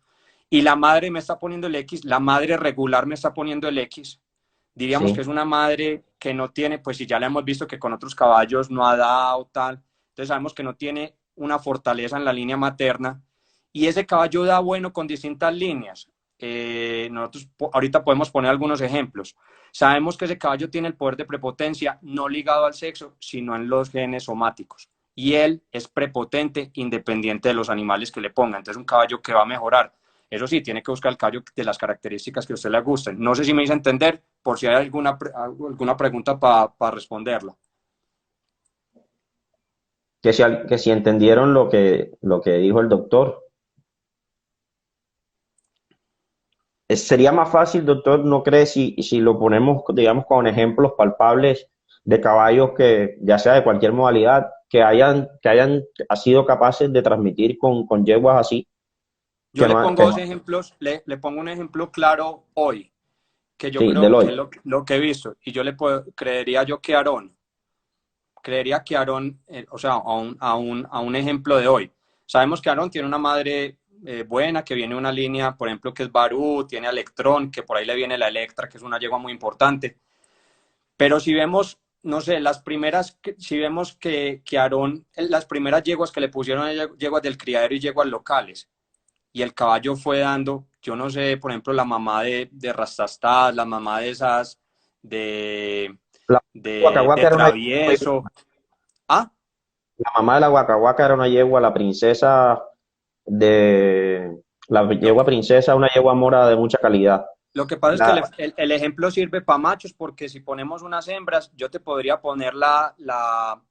Y la madre me está poniendo el X, la madre regular me está poniendo el X. Diríamos que es sí, una madre que no tiene, pues si ya la hemos visto que con otros caballos no ha dado tal, entonces sabemos que no tiene una fortaleza en la línea materna. Y ese caballo da bueno con distintas líneas. Nosotros ahorita podemos poner algunos ejemplos. Sabemos que ese caballo tiene el poder de prepotencia no ligado al sexo, sino en los genes somáticos. Y él es prepotente independiente de los animales que le pongan. Entonces, un caballo que va a mejorar. Eso sí, tiene que buscar el caballo de las características que a usted le gusten. No sé si me hice entender, por si hay alguna pregunta para responderla. que si entendieron lo que dijo el doctor. Sería más fácil, doctor, ¿no cree si lo ponemos, digamos, con ejemplos palpables de caballos que, ya sea de cualquier modalidad, que hayan sido capaces de transmitir con yeguas así, Yo que le no, pongo que, dos ejemplos, le pongo un ejemplo claro hoy, que yo sí, del creo que es hoy. lo que he visto. Y yo creería yo que Aarón, o sea, a un ejemplo de hoy. Sabemos que Aarón tiene una madre buena, que viene de una línea, por ejemplo, que es Barú, tiene a Electrón, que por ahí le viene la Electra, que es una yegua muy importante. Pero si vemos, no sé, si vemos que Aarón, las primeras yeguas que le pusieron yeguas del criadero y yeguas locales, y el caballo fue dando, yo no sé, por ejemplo, la mamá de Rastastad, la mamá de esas, de, La de Guacahuaca era una travieso. Ah, la mamá de la Guacahuaca era una yegua, la princesa de la lo yegua princesa, una yegua mora de mucha calidad. Lo que pasa es que La, el ejemplo sirve para machos porque si ponemos unas hembras, yo te podría poner la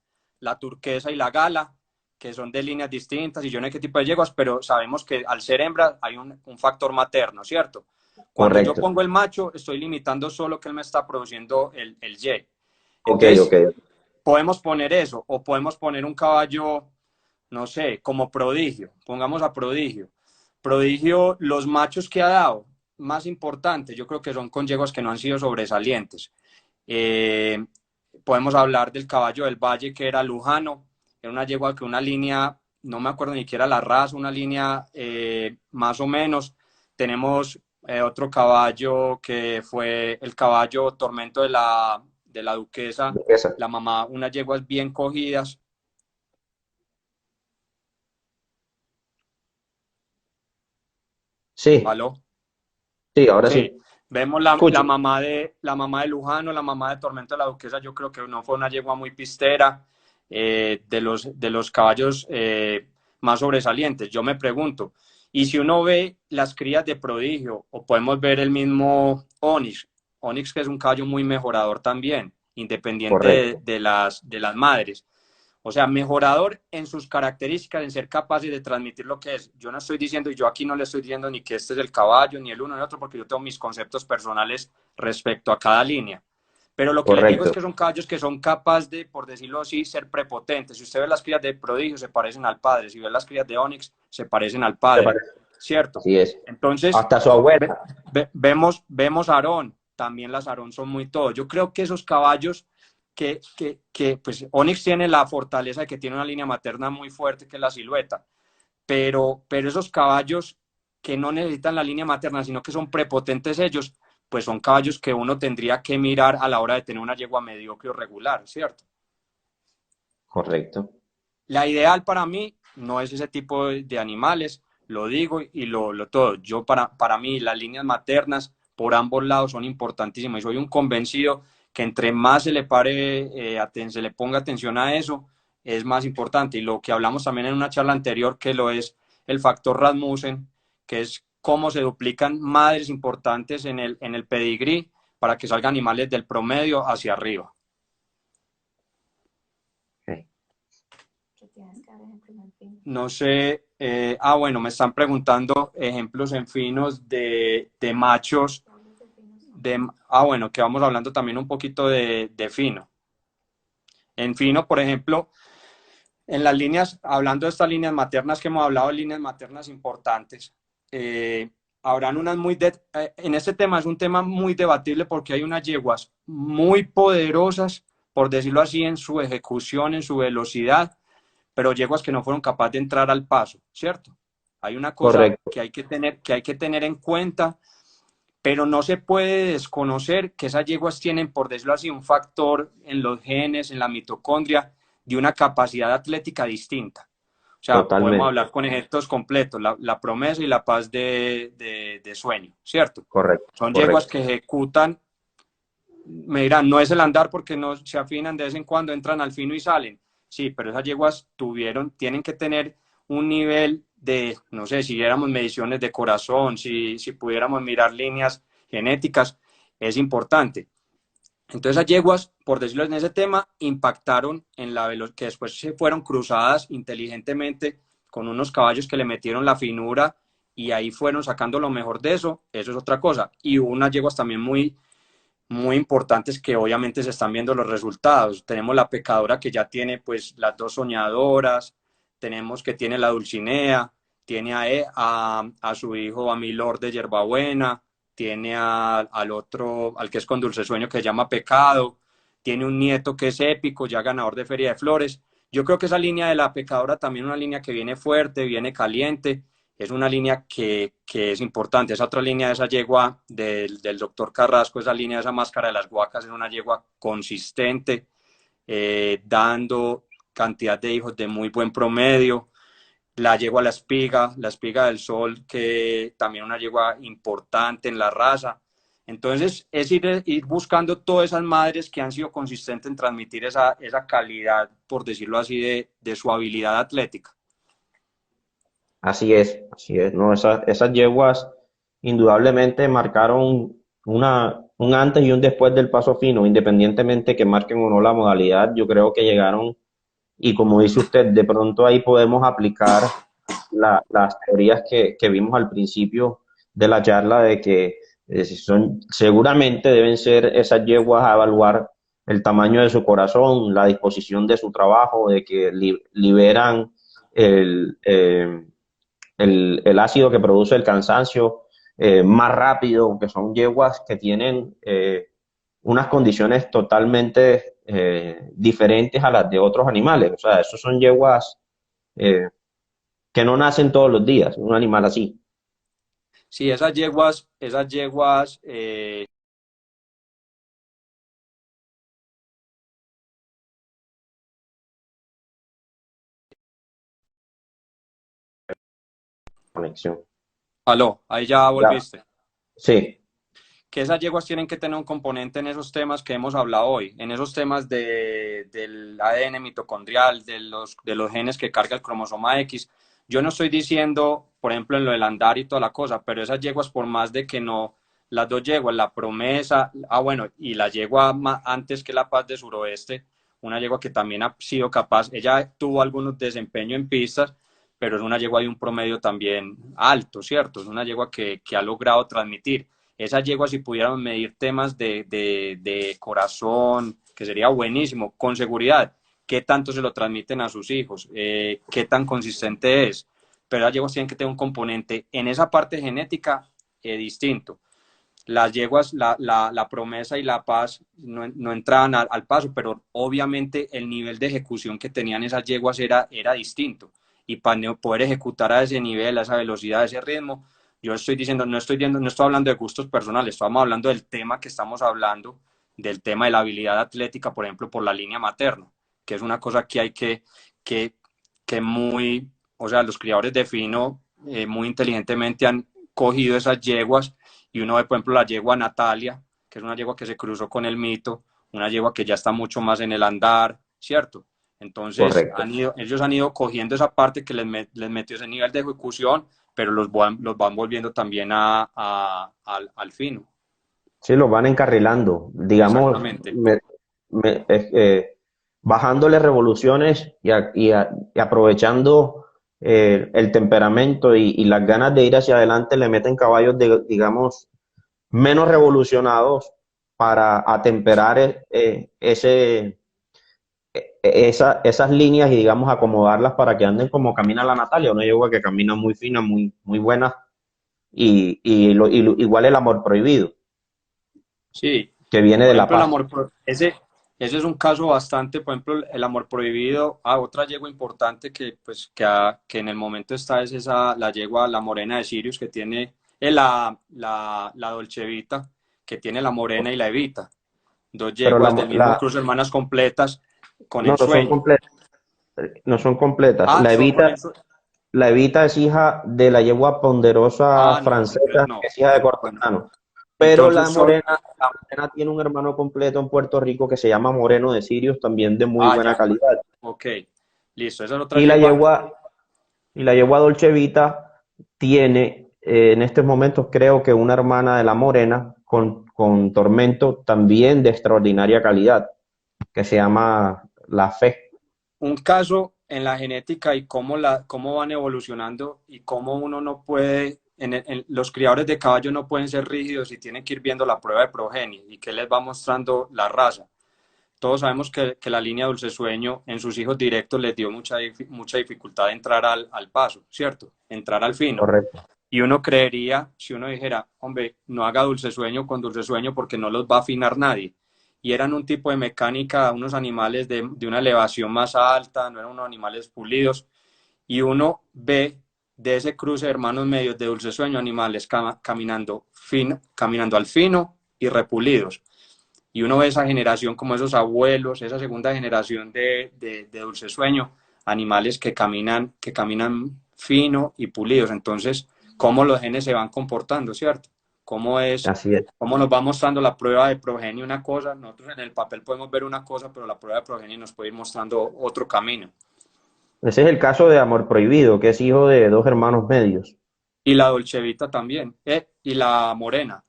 turquesa y la gala, que son de líneas distintas y yo no sé qué tipo de yeguas, pero sabemos que al ser hembra hay un factor materno, ¿cierto? Cuando yo correcto. pongo el macho, estoy limitando solo que él me está produciendo el Y. Ok, ok. Entonces, podemos poner eso o podemos poner un caballo, no sé, como prodigio, pongamos a prodigio. Prodigio, los machos que ha dado, más importantes, yo creo que son con yeguas que no han sido sobresalientes. Eh, Podemos hablar del caballo del Valle, que era Lujano, era una yegua que una línea, no me acuerdo ni siquiera la raza, una línea más o menos. Tenemos otro caballo que fue el caballo Tormento de la Duquesa, Esa. la mamá, unas yeguas bien cogidas. Sí, ¿Aló? sí, ahora sí. Sí, vemos Escucho. la mamá de Lujano, la mamá de Tormento de la Duquesa, yo creo que no fue una yegua muy pistera, de los caballos más sobresalientes. Yo me pregunto, y si uno ve las crías de Prodigio, o podemos ver el mismo Onix, Onix que es un caballo muy mejorador también, independiente Correcto, de las madres. O sea, mejorador en sus características, en ser capaces de transmitir lo que es. Yo no estoy diciendo, y yo aquí no le estoy diciendo ni que este es el caballo, ni el uno ni el otro, porque yo tengo mis conceptos personales respecto a cada línea. Pero lo que les digo es correcto. que son caballos que son capaces de, por decirlo así, ser prepotentes. Si usted ve las crías de Prodigio, se parecen al padre. Si ve las crías de Onix, se parecen al ¿Te padre. parece? ¿Cierto? Así es. Entonces, Hasta su abuela. vemos Aarón. También las Aarón son muy todo. Yo creo que esos caballos pues Onix tiene la fortaleza de que tiene una línea materna muy fuerte, que es la silueta, pero esos caballos que no necesitan la línea materna, sino que son prepotentes ellos, pues son caballos que uno tendría que mirar a la hora de tener una yegua mediocre o regular, ¿cierto? Correcto. La ideal para mí no es ese tipo de animales, lo digo y lo todo. Yo para mí las líneas maternas por ambos lados son importantísimas y soy un convencido que entre más se le pare, se le ponga atención a eso, es más importante. Y lo que hablamos también en una charla anterior, que lo es el factor Rasmussen, que es cómo se duplican madres importantes en el pedigrí para que salgan animales del promedio hacia arriba. Ok. Que tienes que dar ejemplos en fin. No sé, bueno, me están preguntando ejemplos en finos de machos, Hablas de finos. bueno, que vamos hablando también un poquito de fino. En fino, por ejemplo, en las líneas, hablando de estas líneas maternas que hemos hablado, de líneas maternas importantes, habrán unas en este tema es un tema muy debatible porque hay unas yeguas muy poderosas, por decirlo así, en su ejecución, en su velocidad, pero yeguas que no fueron capaces de entrar al paso, ¿cierto? Hay una cosa Correcto. que hay que tener en cuenta, pero no se puede desconocer que esas yeguas tienen, por decirlo así, un factor en los genes, en la mitocondria, de una capacidad atlética distinta. O sea, podemos Totalmente. hablar con ejemplos completos, la promesa y la paz de sueño, ¿cierto? Correcto. Son yeguas Correcto. que ejecutan, me dirán, no es el andar porque no se afinan de vez en cuando, entran al fino y salen. Sí, pero esas yeguas tienen que tener un nivel de, no sé, si viéramos mediciones de corazón, si pudiéramos mirar líneas genéticas, es importante. Entonces esas yeguas, por decirlo en ese tema, impactaron en la velocidad, que después se fueron cruzadas inteligentemente con unos caballos que le metieron la finura y ahí fueron sacando lo mejor de eso es otra cosa. Y hubo unas yeguas también muy importantes que obviamente se están viendo los resultados. Tenemos la pecadora que ya tiene pues las dos soñadoras, tenemos que tiene la Dulcinea, tiene a su hijo, a Milord de Yerbabuena, tiene al otro, al que es con Dulce Sueño, que se llama Pecado, tiene un nieto que es épico, ya ganador de Feria de Flores. Yo creo que esa línea de la pecadora también es una línea que viene fuerte, viene caliente, es una línea que es importante. Esa otra línea de esa yegua del doctor Carrasco, esa línea de esa máscara de las guacas, es una yegua consistente, dando cantidad de hijos de muy buen promedio. La yegua la espiga del sol, que también una yegua importante en la raza. Entonces, es ir buscando todas esas madres que han sido consistentes en transmitir esa calidad, por decirlo así, de su habilidad atlética. Así es, ¿no? Esas yeguas indudablemente marcaron un antes y un después del paso fino, independientemente que marquen o no la modalidad, yo creo que llegaron, y como dice usted, de pronto ahí podemos aplicar las teorías que vimos al principio de la charla de que seguramente deben ser esas yeguas a evaluar el tamaño de su corazón, la disposición de su trabajo, de que liberan el, el ácido que produce el cansancio más rápido, que son yeguas que tienen unas condiciones totalmente diferentes a las de otros animales. O sea, esos son yeguas que no nacen todos los días, un animal así. Sí, esas yeguas Conexión. aló, ahí ya Ya. volviste. Sí, Que esas yeguas tienen que tener un componente en esos temas que hemos hablado hoy, en esos temas del ADN mitocondrial, de los genes que carga el cromosoma X. Yo no estoy diciendo, por ejemplo, en lo del andar y toda la cosa, pero esas yeguas, por más de que no, las dos yeguas, la promesa, bueno, y la yegua antes que la Paz de Suroeste, una yegua que también ha sido capaz, ella tuvo algunos desempeños en pistas, pero es una yegua de un promedio también alto, ¿cierto? Es una yegua que ha logrado transmitir. Esas yeguas, si pudiéramos medir temas de corazón, que sería buenísimo, con seguridad, qué tanto se lo transmiten a sus hijos, qué tan consistente es. Pero las yeguas tienen que tener un componente en esa parte genética distinto. Las yeguas, la promesa y la paz no entraban al paso, pero obviamente el nivel de ejecución que tenían esas yeguas era distinto. Y para poder ejecutar a ese nivel, a esa velocidad, a ese ritmo, yo estoy diciendo, no estoy hablando de gustos personales, estamos hablando del tema que estamos hablando, del tema de la habilidad atlética, por ejemplo, por la línea materna, que es una cosa que hay que, que muy, o sea, los criadores de fino muy inteligentemente han cogido esas yeguas y uno ve, por ejemplo, la yegua Natalia, que es una yegua que se cruzó con el mito, una yegua que ya está mucho más en el andar, ¿cierto? Entonces, correcto. ellos han ido cogiendo esa parte que les metió ese nivel de ejecución, pero los van volviendo también al fino. Sí, los van encarrilando, digamos, Exactamente. bajándole revoluciones y aprovechando el temperamento y las ganas de ir hacia adelante, le meten caballos, digamos, menos revolucionados para atemperar esas líneas y, digamos, acomodarlas para que anden como camina la Natalia, una yegua que camina muy fina, muy buena, igual el amor prohibido, Sí, que viene de por La ejemplo, Paz. ese es un caso bastante, por ejemplo, el amor prohibido. Otra yegua importante que, pues, que en el momento está es la yegua, la morena de Sirius, que tiene la Dolce Vita, que tiene la morena y la Evita. Dos Pero yeguas del mismo cruce, hermanas completas, con no, no son ensueño. completas, no son completas. Ah, son con ensueño. La Evita es hija de la yegua ponderosa Ah, no, entonces francesa, no. que es hija de Bueno, Cortesano. Pero entonces La Morena tiene un hermano completo en Puerto Rico que se llama Moreno de Sirius, también de muy buena ya, calidad. ok, listo, esa es otra Y la yegua. yegua, y la yegua Dolce Vita tiene en estos momentos creo que una hermana de la Morena con Tormento también de extraordinaria calidad, que se llama La Fe. Un caso en la genética y cómo van evolucionando y cómo uno no puede, los criadores de caballo no pueden ser rígidos y tienen que ir viendo la prueba de progenie y qué les va mostrando la raza. Todos sabemos que la línea Dulce Sueño en sus hijos directos les dio mucha dificultad de entrar al paso, ¿cierto? Entrar al fino. Correcto. Y uno creería, si uno dijera, hombre, no haga Dulce Sueño con Dulce Sueño porque no los va a afinar nadie. Y eran un tipo de mecánica, unos animales de una elevación más alta, no eran unos animales pulidos. Y uno ve de ese cruce de hermanos medios de Dulce Sueño animales caminando al fino y repulidos. Y uno ve esa generación como esos abuelos, esa segunda generación de Dulce Sueño, animales que caminan fino y pulidos. Entonces, cómo los genes se van comportando, ¿cierto? Así es. cómo nos va mostrando la prueba de progenie una cosa. Nosotros en el papel podemos ver una cosa, pero la prueba de progenie nos puede ir mostrando otro camino. Ese es el caso de Amor Prohibido, que es hijo de dos hermanos medios. Y la Dolcevita también, y la Morena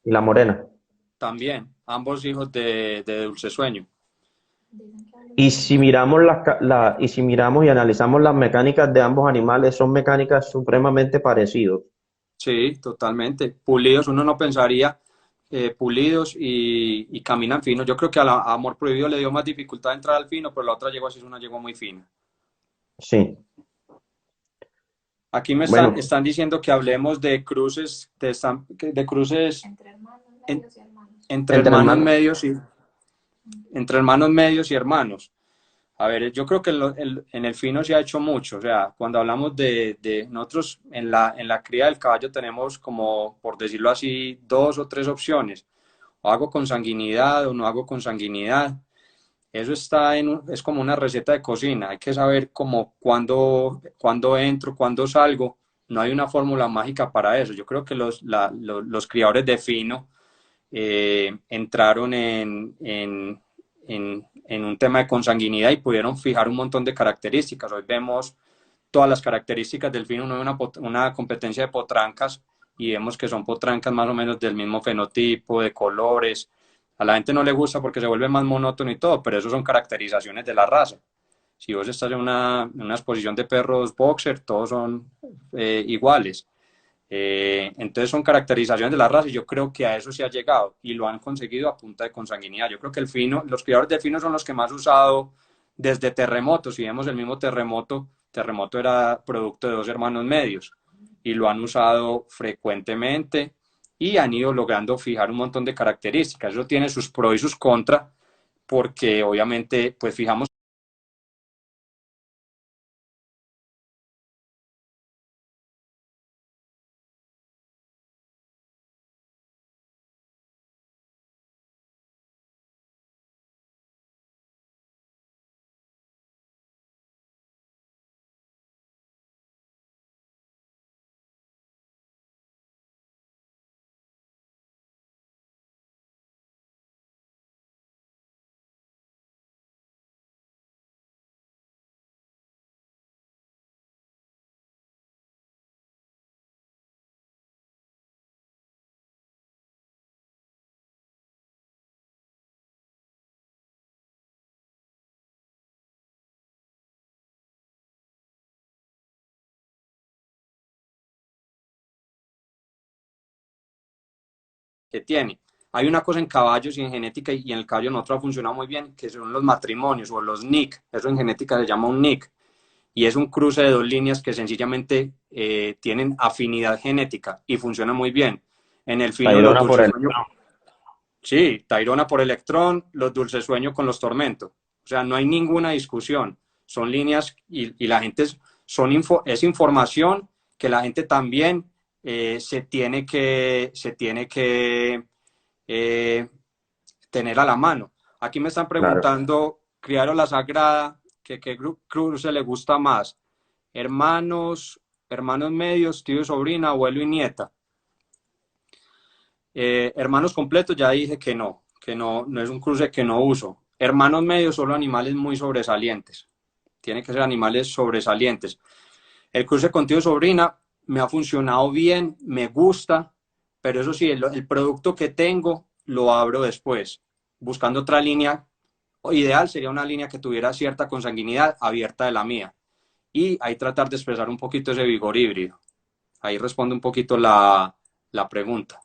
Y la Morena. también, ambos hijos de Dulce Sueño. Dicen que hablo Y de si miramos y si miramos y analizamos las mecánicas de ambos animales, son mecánicas supremamente parecidas. Sí, totalmente. Pulidos, uno no pensaría, pulidos y caminan finos. Yo creo que a Amor Prohibido le dio más dificultad entrar al fino, pero la otra yegua sí es una yegua muy fina. Sí. Aquí me Bueno, están diciendo que hablemos de cruces, de cruces entre hermanos, en- medios y hermanos. entre entre hermanos hermanos. medios entre hermanos medios y hermanos. A ver, yo creo que en el fino se ha hecho mucho. O sea, cuando hablamos de nosotros en la cría del caballo tenemos como, por decirlo así, dos o tres opciones. O hago consanguinidad o no hago consanguinidad. Eso es como una receta de cocina. Hay que saber como cuándo entro, cuándo salgo. No hay una fórmula mágica para eso. Yo creo que los criadores de fino entraron en un tema de consanguinidad y pudieron fijar un montón de características. Hoy vemos todas las características del fino, no hay una competencia de potrancas y vemos que son potrancas más o menos del mismo fenotipo, de colores. A la gente no le gusta porque se vuelve más monótono y todo, pero eso son caracterizaciones de la raza. Si vos estás en una exposición de perros boxer, todos son iguales. Entonces son caracterizaciones de la raza y yo creo que a eso se ha llegado y lo han conseguido a punta de consanguinidad. Yo creo que los criadores de fino son los que más usado desde Terremoto. Si vemos el mismo Terremoto, Terremoto era producto de dos hermanos medios y lo han usado frecuentemente y han ido logrando fijar un montón de características. Eso tiene sus pros y sus contras porque obviamente pues fijamos que tiene. Hay una cosa en caballos y en genética y en el caballo nosotros ha funcionado muy bien, que son los matrimonios o los NIC. Eso en genética se llama un NIC. Y es un cruce de dos líneas que sencillamente tienen afinidad genética y funciona muy bien. En el fino, los Tayrona por el... dulcesueños, sí, Tayrona por electrón, los dulcesueños con los tormentos. O sea, no hay ninguna discusión. Son líneas y la gente es información que la gente también se tiene que eh, tener a la mano. Aquí me están Claro. preguntando, criaron la Sagrada, que qué cruce le gusta más, hermanos medios, tío y sobrina, abuelo y nieta. Hermanos completos, ya dije que no, no es un cruce que no uso. Hermanos medios, solo animales muy sobresalientes. Tienen que ser animales sobresalientes. El cruce con tío y sobrina me ha funcionado bien, me gusta, pero eso sí, el producto que tengo lo abro después, buscando otra línea. Ideal sería una línea que tuviera cierta consanguinidad abierta de la mía. Y ahí tratar de expresar un poquito ese vigor híbrido. Ahí responde un poquito la pregunta.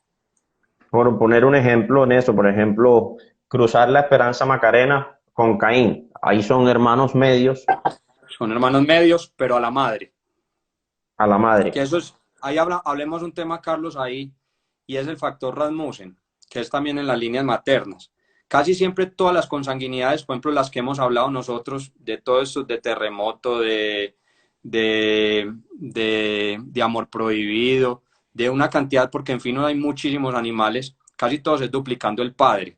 Por poner un ejemplo en eso, por ejemplo, cruzar la Esperanza Macarena con Caín. Ahí son hermanos medios Son hermanos medios, pero a la madre. a la Que madre. eso es, ahí hablemos un tema, Carlos, ahí, y es el factor Rasmussen, que es también en las líneas maternas. Casi siempre todas las consanguinidades, por ejemplo, las que hemos hablado nosotros, de todo esto de terremoto, de amor prohibido, de una cantidad, porque en fin no hay muchísimos animales, casi todos es duplicando el padre,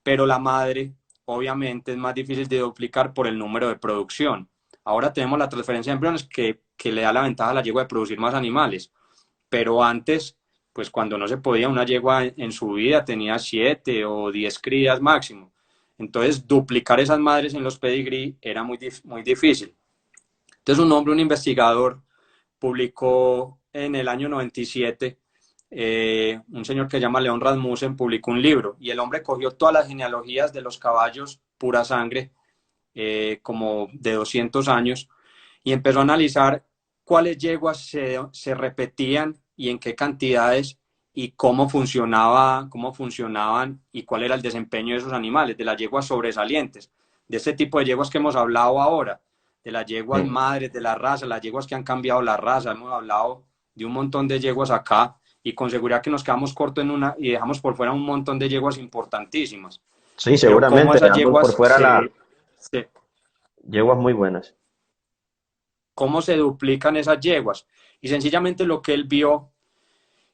pero la madre obviamente es más difícil de duplicar por el número de producción. Ahora tenemos la transferencia de embriones que le da la ventaja a la yegua de producir más animales, pero antes pues cuando no se podía, una yegua en su vida tenía 7 o 10 crías máximo. Entonces, duplicar esas madres en los pedigrí era muy difícil. Entonces, un hombre, un investigador, publicó en el año 97, un señor que se llama Leon Rasmussen, publicó un libro y el hombre cogió todas las genealogías de los caballos pura sangre, como de 200 años, y empezó a analizar cuáles yeguas se repetían y en qué cantidades y cómo funcionaban y cuál era el desempeño de esos animales, de las yeguas sobresalientes, de este tipo de yeguas que hemos hablado ahora, de las yeguas Sí. madres, de la raza, las yeguas que han cambiado la raza, hemos hablado de un montón de yeguas acá y con seguridad que nos quedamos cortos en una y dejamos por fuera un montón de yeguas importantísimas, Sí, pero cómo seguramente, esas dejando por yeguas fuera las se, yeguas muy buenas. cómo se duplican esas yeguas. Y sencillamente lo que él vio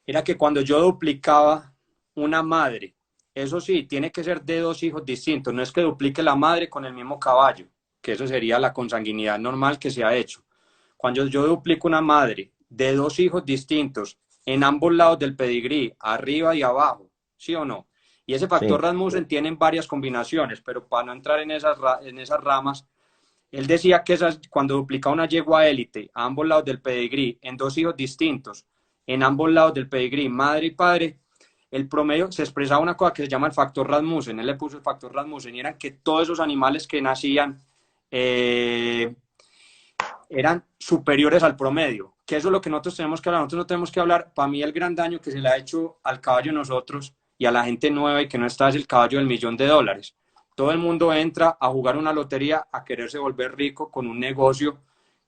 era que cuando yo duplicaba una madre, eso sí, tiene que ser de dos hijos distintos, no es que duplique la madre con el mismo caballo, que eso sería la consanguinidad normal que se ha hecho. Cuando yo duplico una madre de dos hijos distintos en ambos lados del pedigrí, arriba y abajo, ¿sí o no? Y ese factor Sí, Rasmussen tiene varias combinaciones, pero para no entrar en esas ramas, él decía que cuando duplicaba una yegua élite a ambos lados del pedigrí en dos hijos distintos, en ambos lados del pedigrí, madre y padre, el promedio se expresaba una cosa que se llama el factor Rasmussen. Él le puso el factor Rasmussen y eran que todos esos animales que nacían eh, eran superiores al promedio. Que eso es lo que nosotros tenemos que hablar. Nosotros no tenemos que hablar. Para mí, el gran daño que se le ha hecho al caballo nosotros y a la gente nueva y que no está es el caballo del $1.000.000. Todo el mundo entra a jugar una lotería, a quererse volver rico con un negocio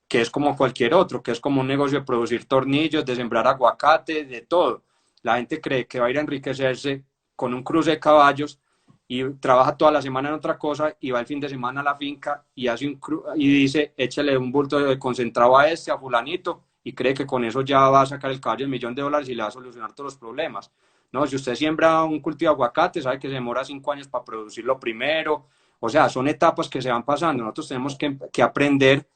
que es como cualquier otro, que es como un negocio de producir tornillos, de sembrar aguacate, de todo. La gente cree que va a ir a enriquecerse con un cruce de caballos y trabaja toda la semana en otra cosa y va el fin de semana a la finca y hace y dice, échale un bulto de concentrado a este, a fulanito, y cree que con eso ya va a sacar el caballo $1.000.000 y le va a solucionar todos los problemas. No, si usted siembra un cultivo de aguacate, sabe que se demora 5 años para producirlo primero. O sea, son etapas que se van pasando. Nosotros tenemos que aprender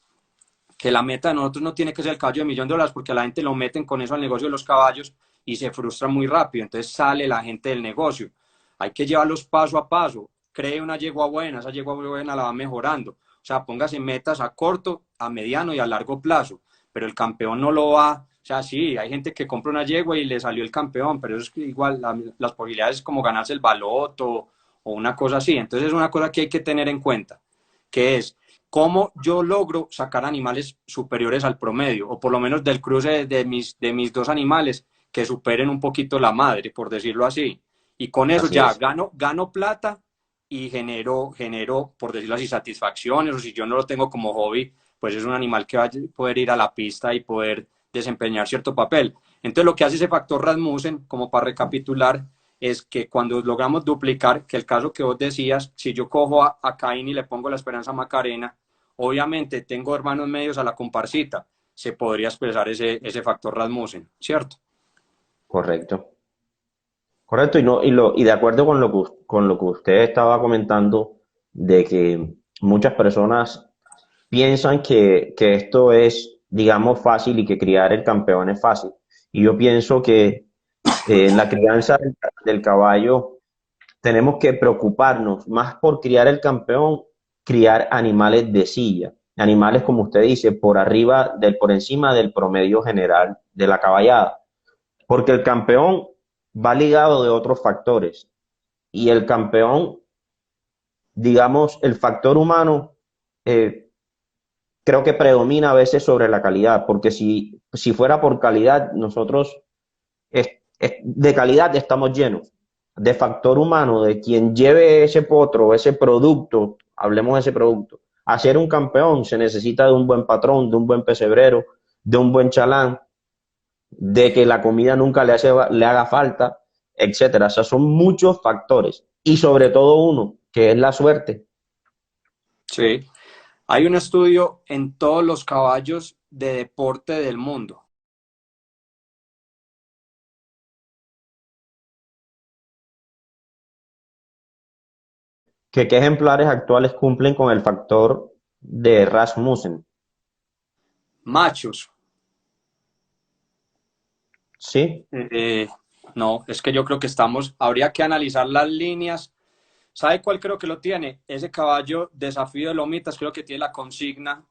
que la meta de nosotros no tiene que ser el caballo de $1.000.000 porque a la gente lo meten con eso al negocio de los caballos y se frustra muy rápido, entonces sale la gente del negocio. Hay que llevarlos paso a paso, cree una yegua buena, esa yegua buena la va mejorando, o sea, póngase metas a corto, a mediano y a largo plazo, pero el campeón no lo va, o sea, sí, hay gente que compra una yegua y le salió el campeón, pero eso es igual, las posibilidades es como ganarse el baloto o una cosa así, entonces es una cosa que hay que tener en cuenta, que es cómo yo logro sacar animales superiores al promedio, o por lo menos del cruce de mis dos animales que superen un poquito la madre, por decirlo así. Y con eso así ya es. gano plata y genero, por decirlo así, satisfacciones, o si yo no lo tengo como hobby, pues es un animal que va a poder ir a la pista y poder desempeñar cierto papel. Entonces lo que hace ese factor Rasmussen, como para recapitular, es que cuando logramos duplicar, que el caso que vos decías, si yo cojo a Caín y le pongo la Esperanza Macarena, obviamente tengo hermanos medios a la comparsita, se podría expresar ese factor Rasmussen, ¿cierto? Correcto. Correcto, y, no, y de acuerdo con con lo que usted estaba comentando, de que muchas personas piensan que esto es, digamos, fácil y que criar el campeón es fácil. Y yo pienso que en la crianza del caballo tenemos que preocuparnos más por criar el campeón, criar animales de silla, animales, como usted dice, por encima del promedio general de la caballada, porque el campeón va ligado de otros factores y el campeón, digamos, el factor humano, eh, creo que predomina a veces sobre la calidad, porque si fuera por calidad, nosotros de calidad estamos llenos. De factor humano, de quien lleve ese potro, ese producto, hablemos de ese producto, a ser un campeón se necesita de un buen patrón, de un buen pesebrero, de un buen chalán, de que la comida nunca le haga falta, etcétera. O sea, son muchos factores y sobre todo uno, que es la suerte. Sí. Hay un estudio en todos los caballos de deporte del mundo. ¿Qué ejemplares actuales cumplen con el factor de Rasmussen? Machos, ¿Sí? eh, No, es que yo creo que habría que analizar las líneas. ¿Sabe cuál creo que lo tiene? Ese caballo Desafío de Lomitas creo que tiene la consigna,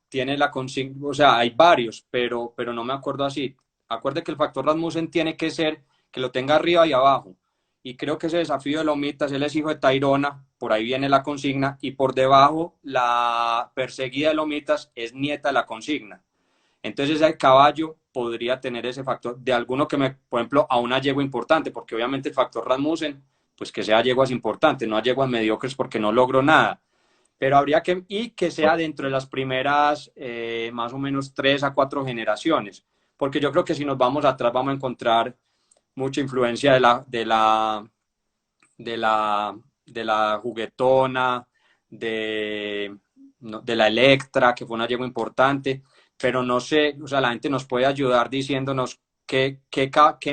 o sea, hay varios, pero no me acuerdo así. Acuerde que el factor Rasmussen tiene que ser que lo tenga arriba y abajo. Y creo que ese Desafío de Lomitas, él es hijo de Tairona, por ahí viene la consigna, y por debajo la Perseguida de Lomitas es nieta de la consigna. Entonces ese caballo podría tener ese factor de alguno por ejemplo, a una yegua importante, porque obviamente el factor Rasmussen, pues que sea yeguas importantes, no a yeguas mediocres porque no logró nada. Pero y que sea dentro de las primeras más o menos 3 a 4 generaciones, porque yo creo que si nos vamos atrás vamos a encontrar mucha influencia de la, de la juguetona, de, no, de la Electra, que fue una yegua importante, pero no sé, o sea, la gente nos puede ayudar diciéndonos qué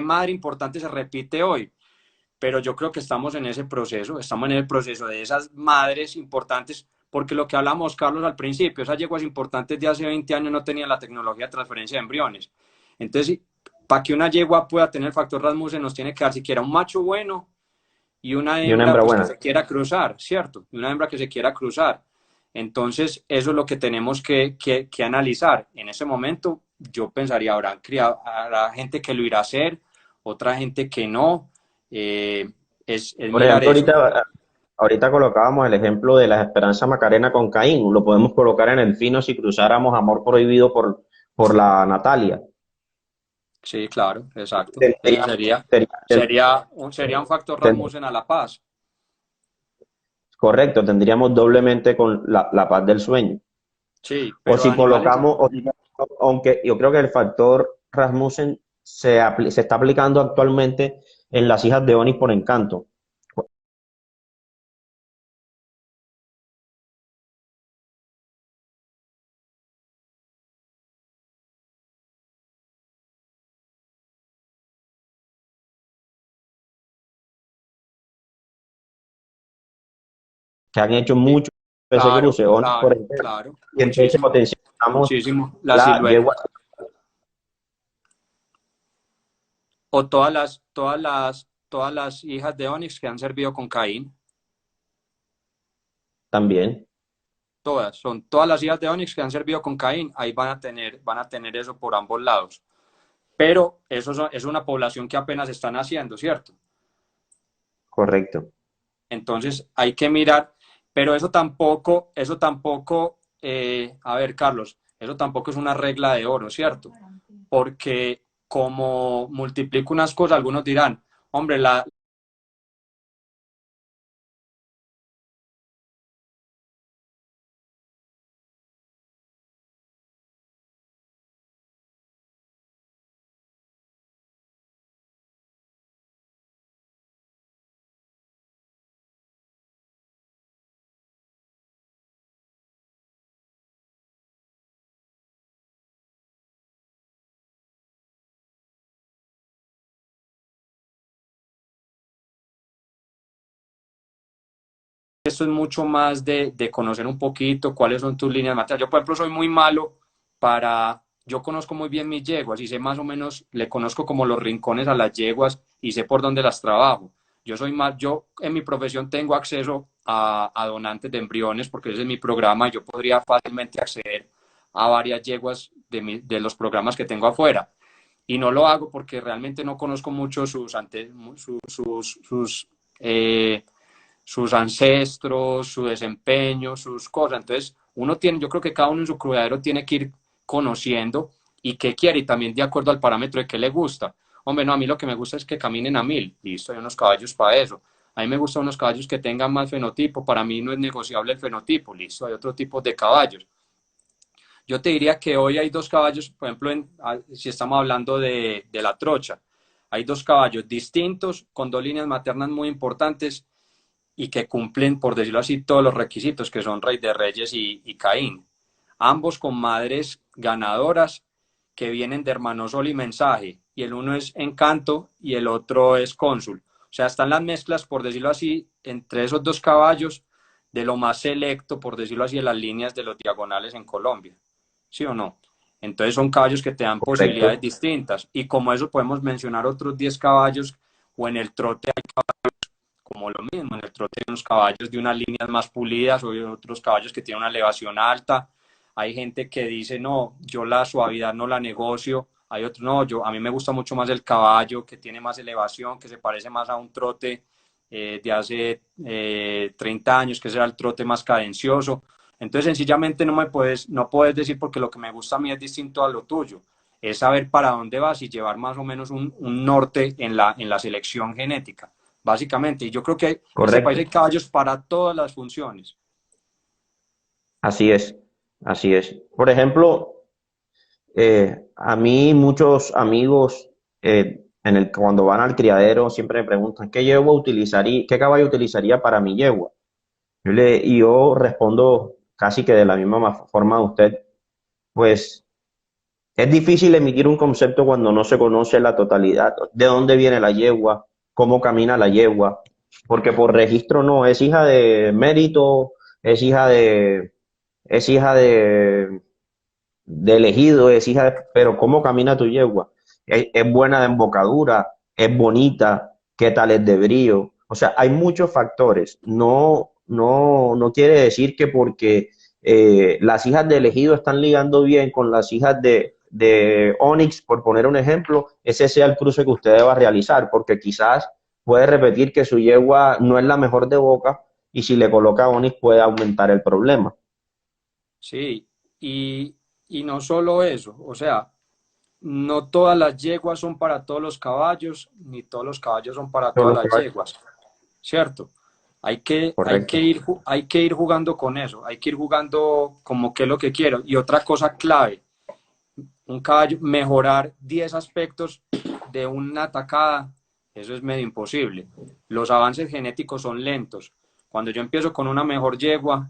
madre importante se repite hoy, pero yo creo que estamos en el proceso de esas madres importantes, porque lo que hablamos, Carlos, al principio, esas yeguas importantes de hace 20 años no tenían la tecnología de transferencia de embriones. Entonces, para que una yegua pueda tener el factor Rasmussen, nos tiene que dar siquiera un macho bueno y una Y una hembra hembra pues que buena. se quiera cruzar, ¿cierto? Y una hembra que se quiera cruzar. Entonces, eso es lo que tenemos que analizar. En ese momento, yo pensaría, habrá gente que lo irá a hacer, otra gente que no. Es Por mirar ejemplo, eso. ahorita colocábamos el ejemplo de la Esperanza Macarena con Caín. Lo podemos colocar en el fino si cruzáramos Amor Prohibido por la Natalia. Sí, claro, exacto. Ese Tendría- sería, ten- sería un factor ten- Rasmussen a la paz. correcto, tendríamos doblemente con la paz del sueño. Sí, O pero si animales, colocamos, aunque yo creo que el factor Rasmussen se está aplicando actualmente en las hijas de Onix por Encanto, que han hecho sí, mucho ese claro, cruce, Onix por claro, Encanto. claro, Y entonces muchísimo, potenciamos muchísimo. La la silueta. yegua O todas las hijas de Onix que han servido con Caín. también. Son todas las hijas de Onix que han servido con Caín. Ahí van a tener eso por ambos lados. Pero es una población que apenas están haciendo, ¿cierto? Correcto. Entonces hay que mirar, pero eso tampoco, a ver, Carlos, eso tampoco es una regla de oro, ¿cierto? Porque como multiplico unas cosas, algunos dirán, hombre, esto es mucho más de conocer un poquito cuáles son tus líneas materiales. Yo, por ejemplo, soy muy malo yo conozco muy bien mis yeguas y sé más o menos, le conozco como los rincones a las yeguas y sé por dónde las trabajo. Yo en mi profesión tengo acceso a donantes de embriones porque ese es mi programa y yo podría fácilmente acceder a varias yeguas de los programas que tengo afuera. Y no lo hago porque realmente no conozco mucho eh, sus ancestros, su desempeño, sus cosas. Entonces, yo creo que cada uno en su criadero tiene que ir conociendo y qué quiere y también de acuerdo al parámetro de qué le gusta. Hombre, no, a mí lo que me gusta es que caminen a 1000, listo, hay unos caballos para eso. A mí me gustan unos caballos que tengan más fenotipo, para mí no es negociable el fenotipo, listo, hay otro tipo de caballos. Yo te diría que hoy hay dos caballos, por ejemplo, si estamos hablando de la trocha, hay dos caballos distintos, con dos líneas maternas muy importantes, y que cumplen, por decirlo así, todos los requisitos, que son Rey de Reyes y Caín. Ambos con madres ganadoras que vienen de Hermano Sol y Mensaje, y el uno es Encanto y el otro es Cónsul. O sea, están las mezclas, por decirlo así, entre esos dos caballos, de lo más selecto, por decirlo así, de las líneas de los diagonales en Colombia. ¿Sí o no? Entonces son caballos que te dan posibilidades Correcto. distintas. Y como eso podemos mencionar otros 10 caballos o en el trote hay como lo mismo, en el trote hay unos caballos de unas líneas más pulidas o hay otros caballos que tienen una elevación alta. Hay gente que dice, no, yo la suavidad no la negocio. Hay otro, no, a mí me gusta mucho más el caballo que tiene más elevación, que se parece más a un trote de hace 30 años, que será el trote más cadencioso. Entonces, sencillamente no puedes decir porque lo que me gusta a mí es distinto a lo tuyo. Es saber para dónde vas y llevar más o menos un norte en la selección genética, básicamente. Y yo creo que en este país Correcto. hay caballos para todas las funciones. Así es, así es. Por ejemplo, a mí muchos amigos cuando van al criadero siempre me preguntan ¿qué yegua utilizaría, qué caballo utilizaría para mi yegua? Y yo respondo casi que de la misma forma de usted, pues es difícil emitir un concepto cuando no se conoce la totalidad, de dónde viene la yegua, cómo camina la yegua, porque por registro no, es hija de mérito, es hija de, es hija de elegido, es hija de, pero cómo camina tu yegua, es buena de embocadura, es bonita, qué tal es de brillo, o sea, hay muchos factores, no quiere decir que porque las hijas de elegido están ligando bien con las hijas de Onyx, por poner un ejemplo, ese sea el cruce que usted deba realizar, porque quizás puede repetir que su yegua no es la mejor de boca y si le coloca Onyx puede aumentar el problema. Sí, y no solo eso, o sea, no todas las yeguas son para todos los caballos, ni todos los caballos son para Todos todas los las caballos. yeguas, ¿cierto? Correcto. Hay que ir jugando con eso, hay que ir jugando como qué es lo que quiero. Y otra cosa clave, un caballo, mejorar 10 aspectos de una atacada, eso es medio imposible. Los avances genéticos son lentos. Cuando yo empiezo con una mejor yegua,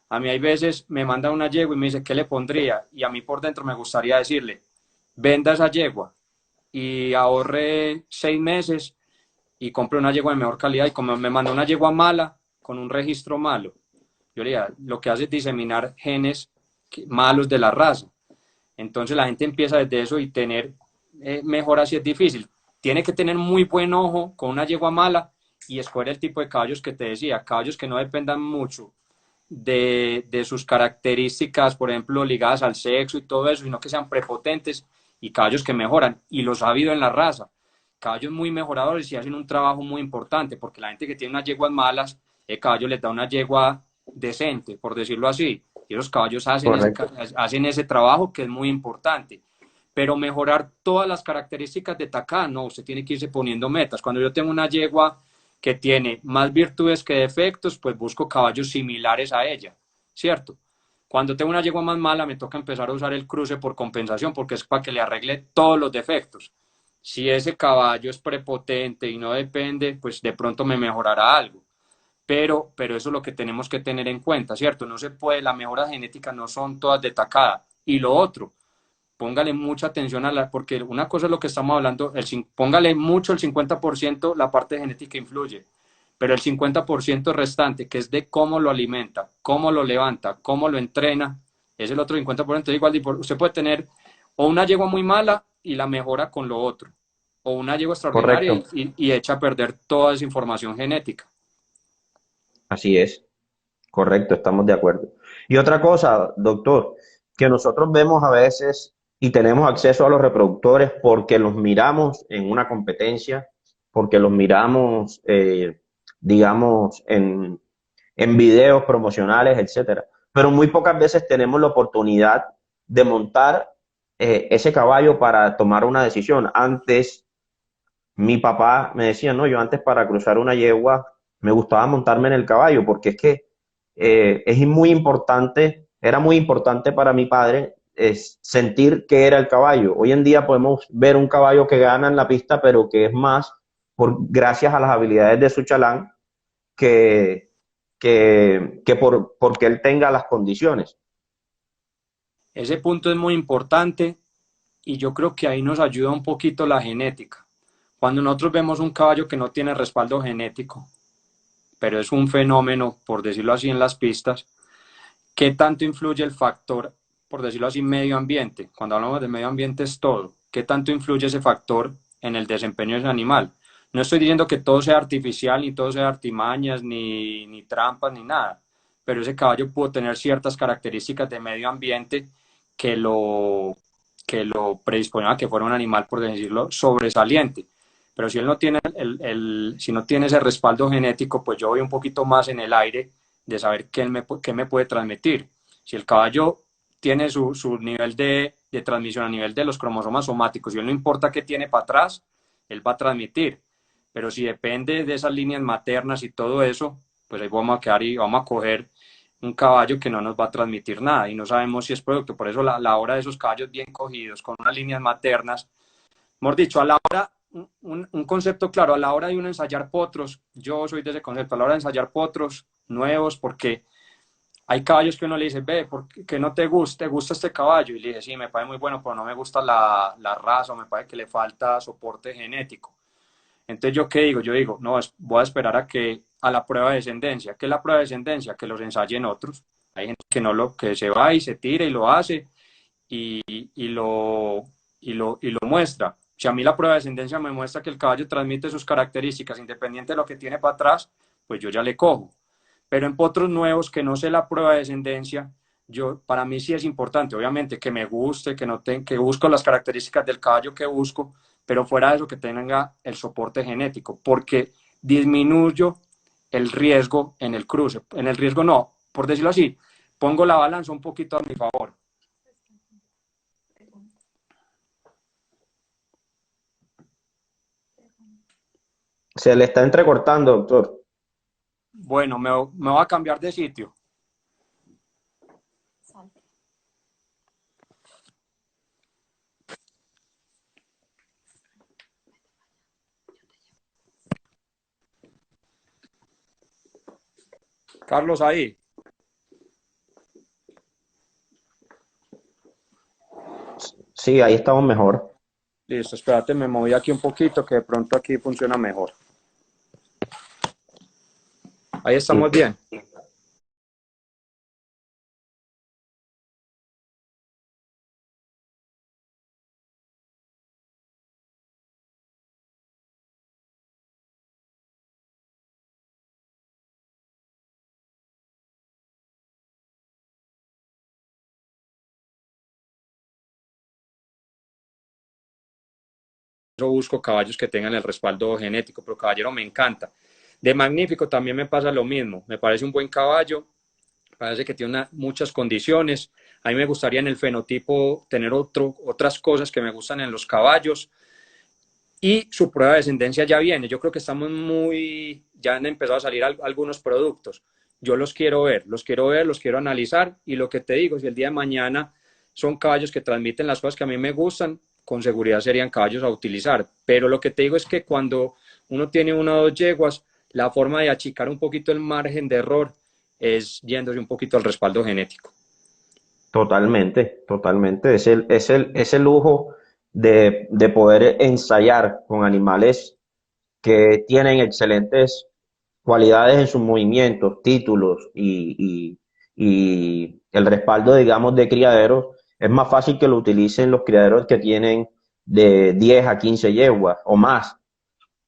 a mí hay veces me manda una yegua y me dice, ¿qué le pondría? Y a mí por dentro me gustaría decirle, venda esa yegua y ahorre 6 meses y compre una yegua de mejor calidad. Y como me mandó una yegua mala, con un registro malo, yo le diría, lo que hace es diseminar genes malos de la raza. Entonces la gente empieza desde eso y tener mejoras si es difícil. Tiene que tener muy buen ojo con una yegua mala y escoger el tipo de caballos que te decía, caballos que no dependan mucho de sus características, por ejemplo, ligadas al sexo y todo eso, sino que sean prepotentes y caballos que mejoran. Y los ha habido en la raza. Caballos muy mejoradores y hacen un trabajo muy importante, porque la gente que tiene unas yeguas malas, el caballo les da una yegua decente, por decirlo así. Y los caballos Correcto. hacen ese trabajo que es muy importante. Pero mejorar todas las características de tacada, no, usted tiene que irse poniendo metas. Cuando yo tengo una yegua que tiene más virtudes que defectos, pues busco caballos similares a ella, ¿cierto? Cuando tengo una yegua más mala, me toca empezar a usar el cruce por compensación, porque es para que le arregle todos los defectos. Si ese caballo es prepotente y no depende, pues de pronto me mejorará algo. Pero eso es lo que tenemos que tener en cuenta, ¿cierto? No se puede, las mejoras genéticas no son todas de tacada. Y lo otro, póngale mucha atención porque una cosa es lo que estamos hablando, póngale mucho el 50%, la parte genética influye, pero el 50% restante, que es de cómo lo alimenta, cómo lo levanta, cómo lo entrena, es el otro 50%. Igual usted puede tener o una yegua muy mala y la mejora con lo otro, o una yegua extraordinaria Correcto. y echa a perder toda esa información genética. Así es. Correcto, estamos de acuerdo. Y otra cosa, doctor, que nosotros vemos a veces y tenemos acceso a los reproductores porque los miramos en una competencia, porque los miramos, digamos, en videos promocionales, etcétera. Pero muy pocas veces tenemos la oportunidad de montar ese caballo para tomar una decisión. Antes, mi papá me decía, no, yo antes para cruzar una yegua me gustaba montarme en el caballo porque es que es muy importante, era muy importante para mi padre sentir que era el caballo. Hoy en día podemos ver un caballo que gana en la pista, pero que es más gracias a las habilidades de su chalán que, porque él tenga las condiciones. Ese punto es muy importante y yo creo que ahí nos ayuda un poquito la genética. Cuando nosotros vemos un caballo que no tiene respaldo genético, pero es un fenómeno, por decirlo así, en las pistas, ¿qué tanto influye el factor, por decirlo así, medio ambiente? Cuando hablamos de medio ambiente es todo. ¿Qué tanto influye ese factor en el desempeño de ese animal? No estoy diciendo que todo sea artificial, ni todo sea artimañas, ni trampas, ni nada, pero ese caballo pudo tener ciertas características de medio ambiente que lo, que lo predisponían a que fuera un animal, por decirlo, sobresaliente. Pero si él no tiene si no tiene ese respaldo genético, pues yo voy un poquito más en el aire de saber qué me puede transmitir. Si el caballo tiene su nivel de transmisión a nivel de los cromosomas somáticos y él no importa qué tiene para atrás, él va a transmitir. Pero si depende de esas líneas maternas y todo eso, pues ahí vamos a quedar y vamos a coger un caballo que no nos va a transmitir nada y no sabemos si es producto. Por eso la hora de esos caballos bien cogidos, con unas líneas maternas, mejor dicho, a la hora, un concepto claro, a la hora de uno ensayar potros, yo soy de ese concepto, a la hora de ensayar potros nuevos, porque hay caballos que uno le dice, ve, ¿por qué no te gusta este caballo? Y le dice, sí, me parece muy bueno, pero no me gusta la raza, o me parece que le falta soporte genético. Entonces, ¿yo qué digo? Yo digo, no, voy a esperar a la prueba de descendencia. ¿Qué es la prueba de descendencia? Que los ensayen otros. Hay gente que no que se va y se tira y lo hace y, y lo, y lo muestra. Si a mí la prueba de descendencia me muestra que el caballo transmite sus características independiente de lo que tiene para atrás, pues yo ya le cojo. Pero en potros nuevos que no sé la prueba de descendencia, para mí sí es importante, obviamente, que me guste, que busco las características del caballo que busco, pero fuera de eso que tenga el soporte genético, porque disminuyo el riesgo en el cruce. En el riesgo no, por decirlo así, pongo la balanza un poquito a mi favor. Se le está entrecortando, doctor. Bueno, me voy a cambiar de sitio. Carlos, ahí. Sí, ahí estamos mejor. Listo, espérate, me moví aquí un poquito, que de pronto aquí funciona mejor. Ahí estamos Sí. bien. Yo busco caballos que tengan el respaldo genético, pero caballero me encanta. De Magnífico también me pasa lo mismo. Me parece un buen caballo, parece que tiene muchas condiciones. A mí me gustaría en el fenotipo tener otras cosas que me gustan en los caballos. Y su prueba de descendencia ya viene. Yo creo que ya han empezado a salir algunos productos. Yo los quiero ver, los quiero analizar. Y lo que te digo, si el día de mañana son caballos que transmiten las cosas que a mí me gustan, con seguridad serían caballos a utilizar. Pero lo que te digo es que cuando uno tiene una o dos yeguas, la forma de achicar un poquito el margen de error es yéndose un poquito al respaldo genético. Totalmente, totalmente. Es el lujo de poder ensayar con animales que tienen excelentes cualidades en sus movimientos, títulos y el respaldo, digamos, de criaderos. Es más fácil que lo utilicen los criaderos que tienen de 10 a 15 yeguas o más,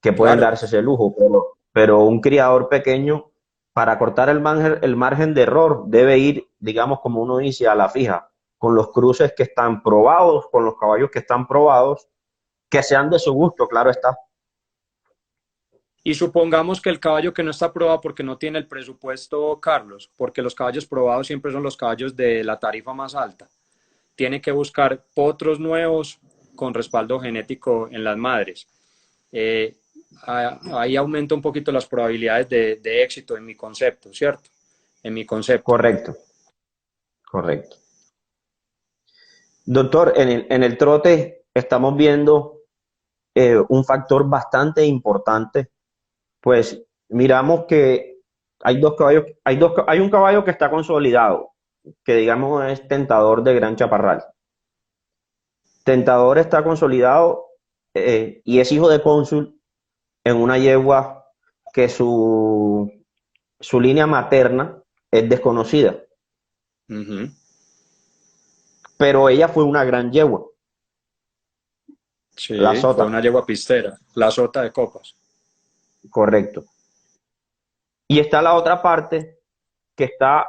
que pueden Claro. darse ese lujo, pero un criador pequeño, para cortar el margen de error, debe ir, digamos, como uno dice, a la fija, con los cruces que están probados, con los caballos que están probados, que sean de su gusto, claro está. Y supongamos que el caballo que no está probado porque no tiene el presupuesto, Carlos, porque los caballos probados siempre son los caballos de la tarifa más alta. Tiene que buscar potros nuevos con respaldo genético en las madres. Eh, Ahí aumenta un poquito las probabilidades de éxito en mi concepto, ¿cierto? En mi concepto. Correcto, correcto. Doctor, en el trote estamos viendo un factor bastante importante, pues miramos que hay dos caballos, hay un caballo que está consolidado, que digamos es Tentador de Gran Chaparral. Tentador está consolidado y es hijo de cónsul en una yegua que su línea materna es desconocida, Uh-huh. pero ella fue una gran yegua, la Sí, fue Sota. una yegua pistera, la sota de copas. correcto. Y está la otra parte, que está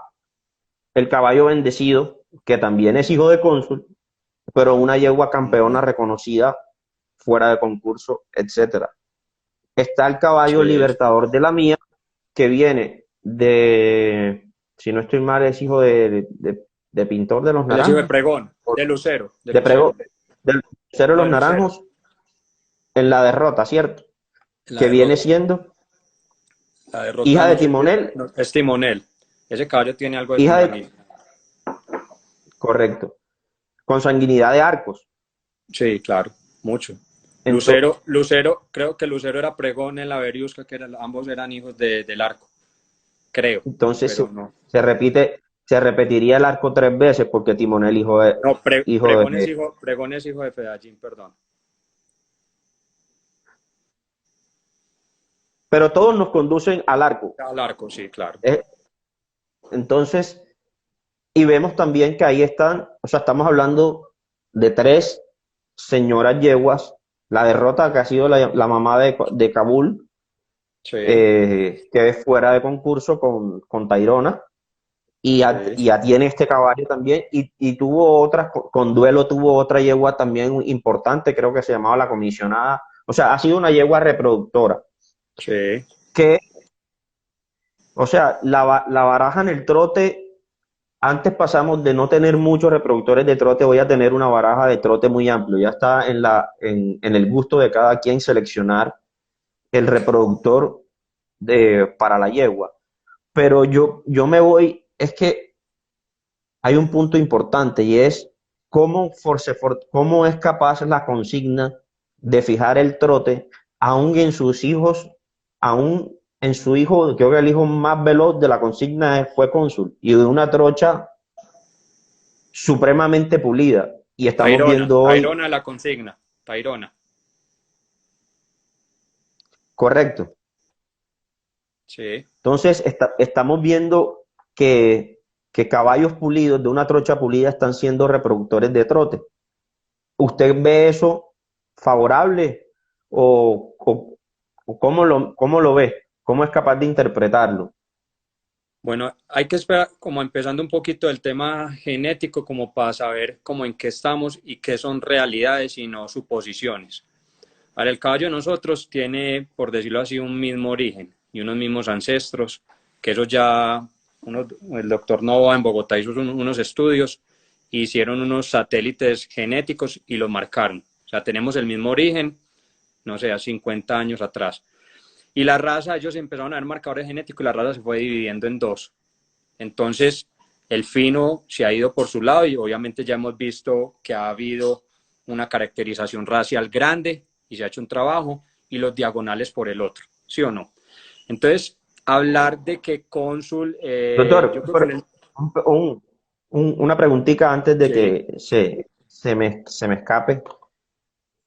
el caballo bendecido, que también es hijo de cónsul, pero una yegua campeona reconocida fuera de concurso, etcétera. Está el caballo Sí. libertador de la mía, que viene de, si no estoy mal, es hijo de Pintor de los El hijo de Naranjos, Pregón, de Lucero, de de Lucero. Prego, del Cero de No, los de Lucero, Naranjos, en la derrota, ¿cierto? en la Que viene derrota. siendo La derrota hija de no sé, Timonel, es Timonel. Ese caballo tiene algo de hija de, consanguíneo. correcto, con sanguinidad de Arcos. Sí, claro, mucho. Entonces, Lucero, creo que Lucero era Pregón en la Veriusca, que ambos eran hijos del arco, creo, entonces pero no. se repetiría el arco 3 veces porque Timonel No, hijo de, Pregón es hijo de Fedallín, perdón. pero todos nos conducen al arco. Al arco, sí, claro. Eh, Entonces, y vemos también que ahí están, o sea, estamos hablando de 3 señoras yeguas, la derrota que ha sido la mamá de Kabul, Sí, que es fuera de concurso con Tairona, sí. y ya tiene este caballo también, y tuvo otras, con duelo tuvo otra yegua también importante, creo que se llamaba la comisionada, o sea, ha sido una yegua reproductora, Sí. que, o sea, la baraja en el trote. Antes pasamos de no tener muchos reproductores de trote, voy a tener una baraja de trote muy amplio. Ya está en el gusto de cada quien seleccionar el reproductor para la yegua. Pero yo me voy, es que hay un punto importante y es cómo es capaz la consigna de fijar el trote, aún en sus hijos, aún en su hijo, creo que el hijo más veloz de la consigna fue cónsul, y de una trocha supremamente pulida. Y estamos viendo hoy, Tairona la consigna, Tairona. correcto. Sí. Entonces, estamos viendo que caballos pulidos de una trocha pulida están siendo reproductores de trote. ¿Usted ve eso favorable o cómo lo ve? ¿Cómo es capaz de interpretarlo? Bueno, hay que esperar, como empezando un poquito del tema genético, como para saber cómo en qué estamos y qué son realidades y no suposiciones. Ahora, el caballo de nosotros tiene, por decirlo así, un mismo origen y unos mismos ancestros, que eso ya el doctor Nova en Bogotá hizo unos estudios, hicieron unos satélites genéticos y los marcaron. O sea, tenemos el mismo origen, no sé, a 50 años atrás. Y la raza, ellos empezaron a ver marcadores genéticos y la raza se fue dividiendo en dos. Entonces, el fino se ha ido por su lado y obviamente ya hemos visto que ha habido una caracterización racial grande y se ha hecho un trabajo, y los diagonales por el otro, ¿sí o no? Entonces, hablar de que cónsul, yo Doctor, creo que una preguntita antes de sí, que se me escape.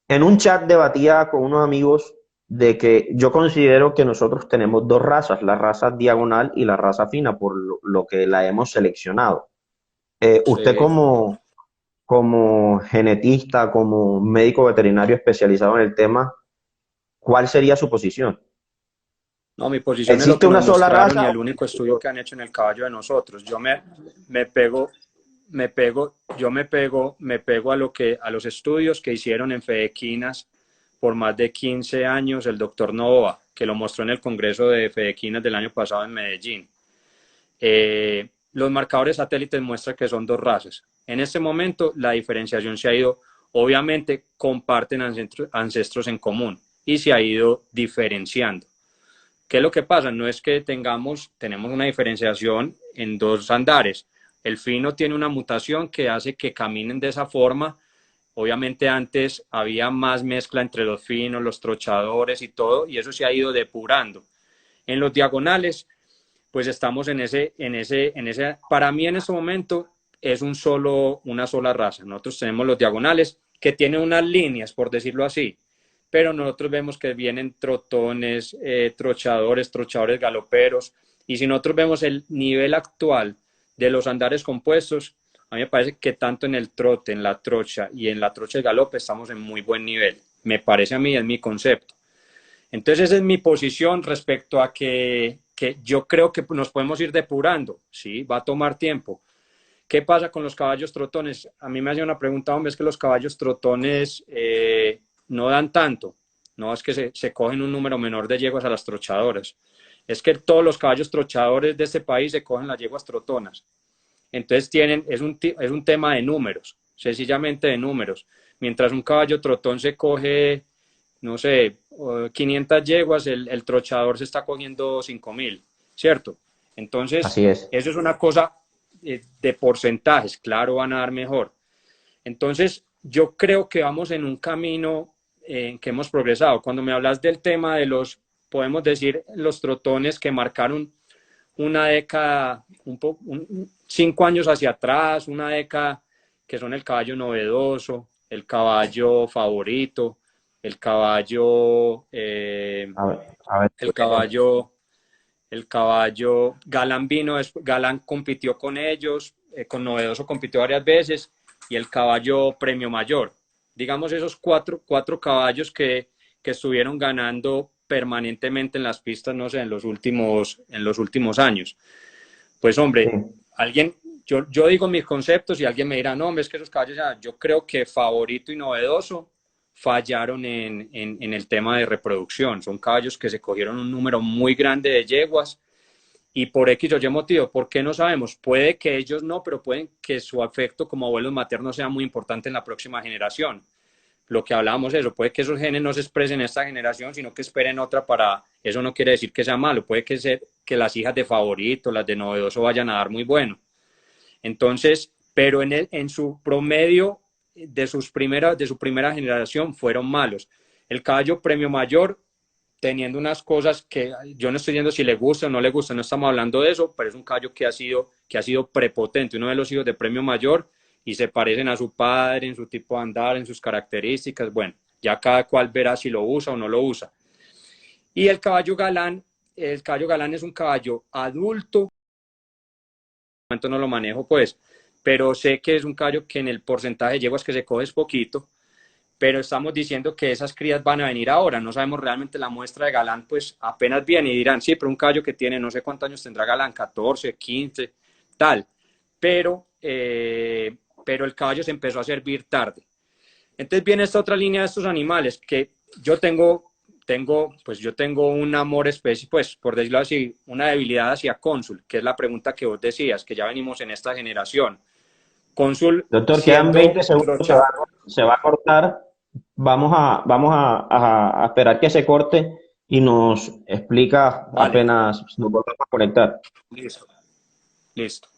En un chat debatía con unos amigos de que yo considero que nosotros tenemos 2 razas, la raza diagonal y la raza fina, por lo que la hemos seleccionado. Usted sí. como genetista, como médico veterinario especializado en el tema, ¿cuál sería su posición? No, mi posición es lo ¿Existe que nos una sola mostraron raza? y el único estudio que han hecho en el caballo de nosotros. Me pego, me pego a a los estudios que hicieron en Fedequinas por más de 15 años el doctor Nova, que lo mostró en el Congreso de Fedequinas del año pasado en Medellín. Los marcadores satélites muestran que son dos razas. En este momento la diferenciación se ha ido, obviamente comparten ancestros en común y se ha ido diferenciando. ¿Qué es lo que pasa? No es que tenemos una diferenciación en dos andares. El fino tiene una mutación que hace que caminen de esa forma. Obviamente antes había más mezcla entre los finos, los trochadores y todo, y eso se ha ido depurando. En los diagonales, pues estamos para mí en este momento es una sola raza. Nosotros tenemos los diagonales que tienen unas líneas, por decirlo así, pero nosotros vemos que vienen trotones, trochadores galoperos, y si nosotros vemos el nivel actual de los andares compuestos, a mí me parece que tanto en el trote, en la trocha y en la trocha de galope estamos en muy buen nivel. Me parece a mí, es mi concepto. Entonces esa es mi posición respecto a que yo creo que nos podemos ir depurando, ¿sí? Va a tomar tiempo. ¿Qué pasa con los caballos trotones? A mí me hacía una pregunta, hombre, es que los caballos trotones no dan tanto, no es que se cogen un número menor de yeguas a las trochadoras, es que todos los caballos trochadores de este país se cogen las yeguas trotonas. Entonces es un tema de números, sencillamente de números. Mientras un caballo trotón se coge, no sé, 500 yeguas, el trochador se está cogiendo 5.000, ¿cierto? Entonces, Así es. eso es una cosa de porcentajes, claro, van a dar mejor. Entonces, yo creo que vamos en un camino en que hemos progresado. Cuando me hablas del tema de los, podemos decir, los trotones que marcaron una década, 5 años hacia atrás, una década que son el caballo novedoso, el caballo favorito, el caballo, A ver, el caballo, el caballo Galán vino, Galán compitió con ellos, con Novedoso compitió varias veces, y el caballo Premio Mayor. Digamos esos cuatro caballos que estuvieron ganando permanentemente en las pistas, no sé, en los últimos años. Pues sí. hombre, alguien, yo digo mis conceptos y alguien me dirá, no, hombre, es que esos caballos, ya, yo creo que Favorito y Novedoso fallaron en el tema de reproducción. Son caballos que se cogieron un número muy grande de yeguas y por X o Y motivo, ¿por qué no sabemos? Puede que ellos no, pero pueden que su afecto como abuelos maternos sea muy importante en la próxima generación. Lo que hablábamos, eso, puede que esos genes no se expresen en esta generación, sino que esperen otra para, eso no quiere decir que sea malo, puede que las hijas de Favorito, las de Novedoso vayan a dar muy bueno. Entonces, pero en su promedio de su primera generación fueron malos. El caballo Premio Mayor, teniendo unas cosas que yo no estoy diciendo si le gusta o no le gusta, no estamos hablando de eso, pero es un caballo que ha sido prepotente, uno de los hijos de Premio Mayor, y se parecen a su padre en su tipo de andar, en sus características. Bueno, ya cada cual verá si lo usa o no lo usa. Y el caballo Galán es un caballo adulto, momento no lo manejo pues, pero sé que es un caballo que en el porcentaje de yeguas que se coge es poquito, pero estamos diciendo que esas crías van a venir ahora, no sabemos realmente la muestra de Galán, pues apenas viene y dirán, sí, pero un caballo que tiene, no sé cuántos años tendrá Galán, 14, 15, tal, pero el caballo se empezó a servir tarde. Entonces viene esta otra línea de estos animales que yo pues yo tengo un amor especial, pues por decirlo así, una debilidad hacia Cónsul, que es la pregunta que vos decías, que ya venimos en esta generación. Cónsul Doctor, quedan siendo 20 segundos, trocha, se va a cortar. Vamos a esperar que se corte y nos explica vale, apenas nos volvamos a conectar. listo, listo.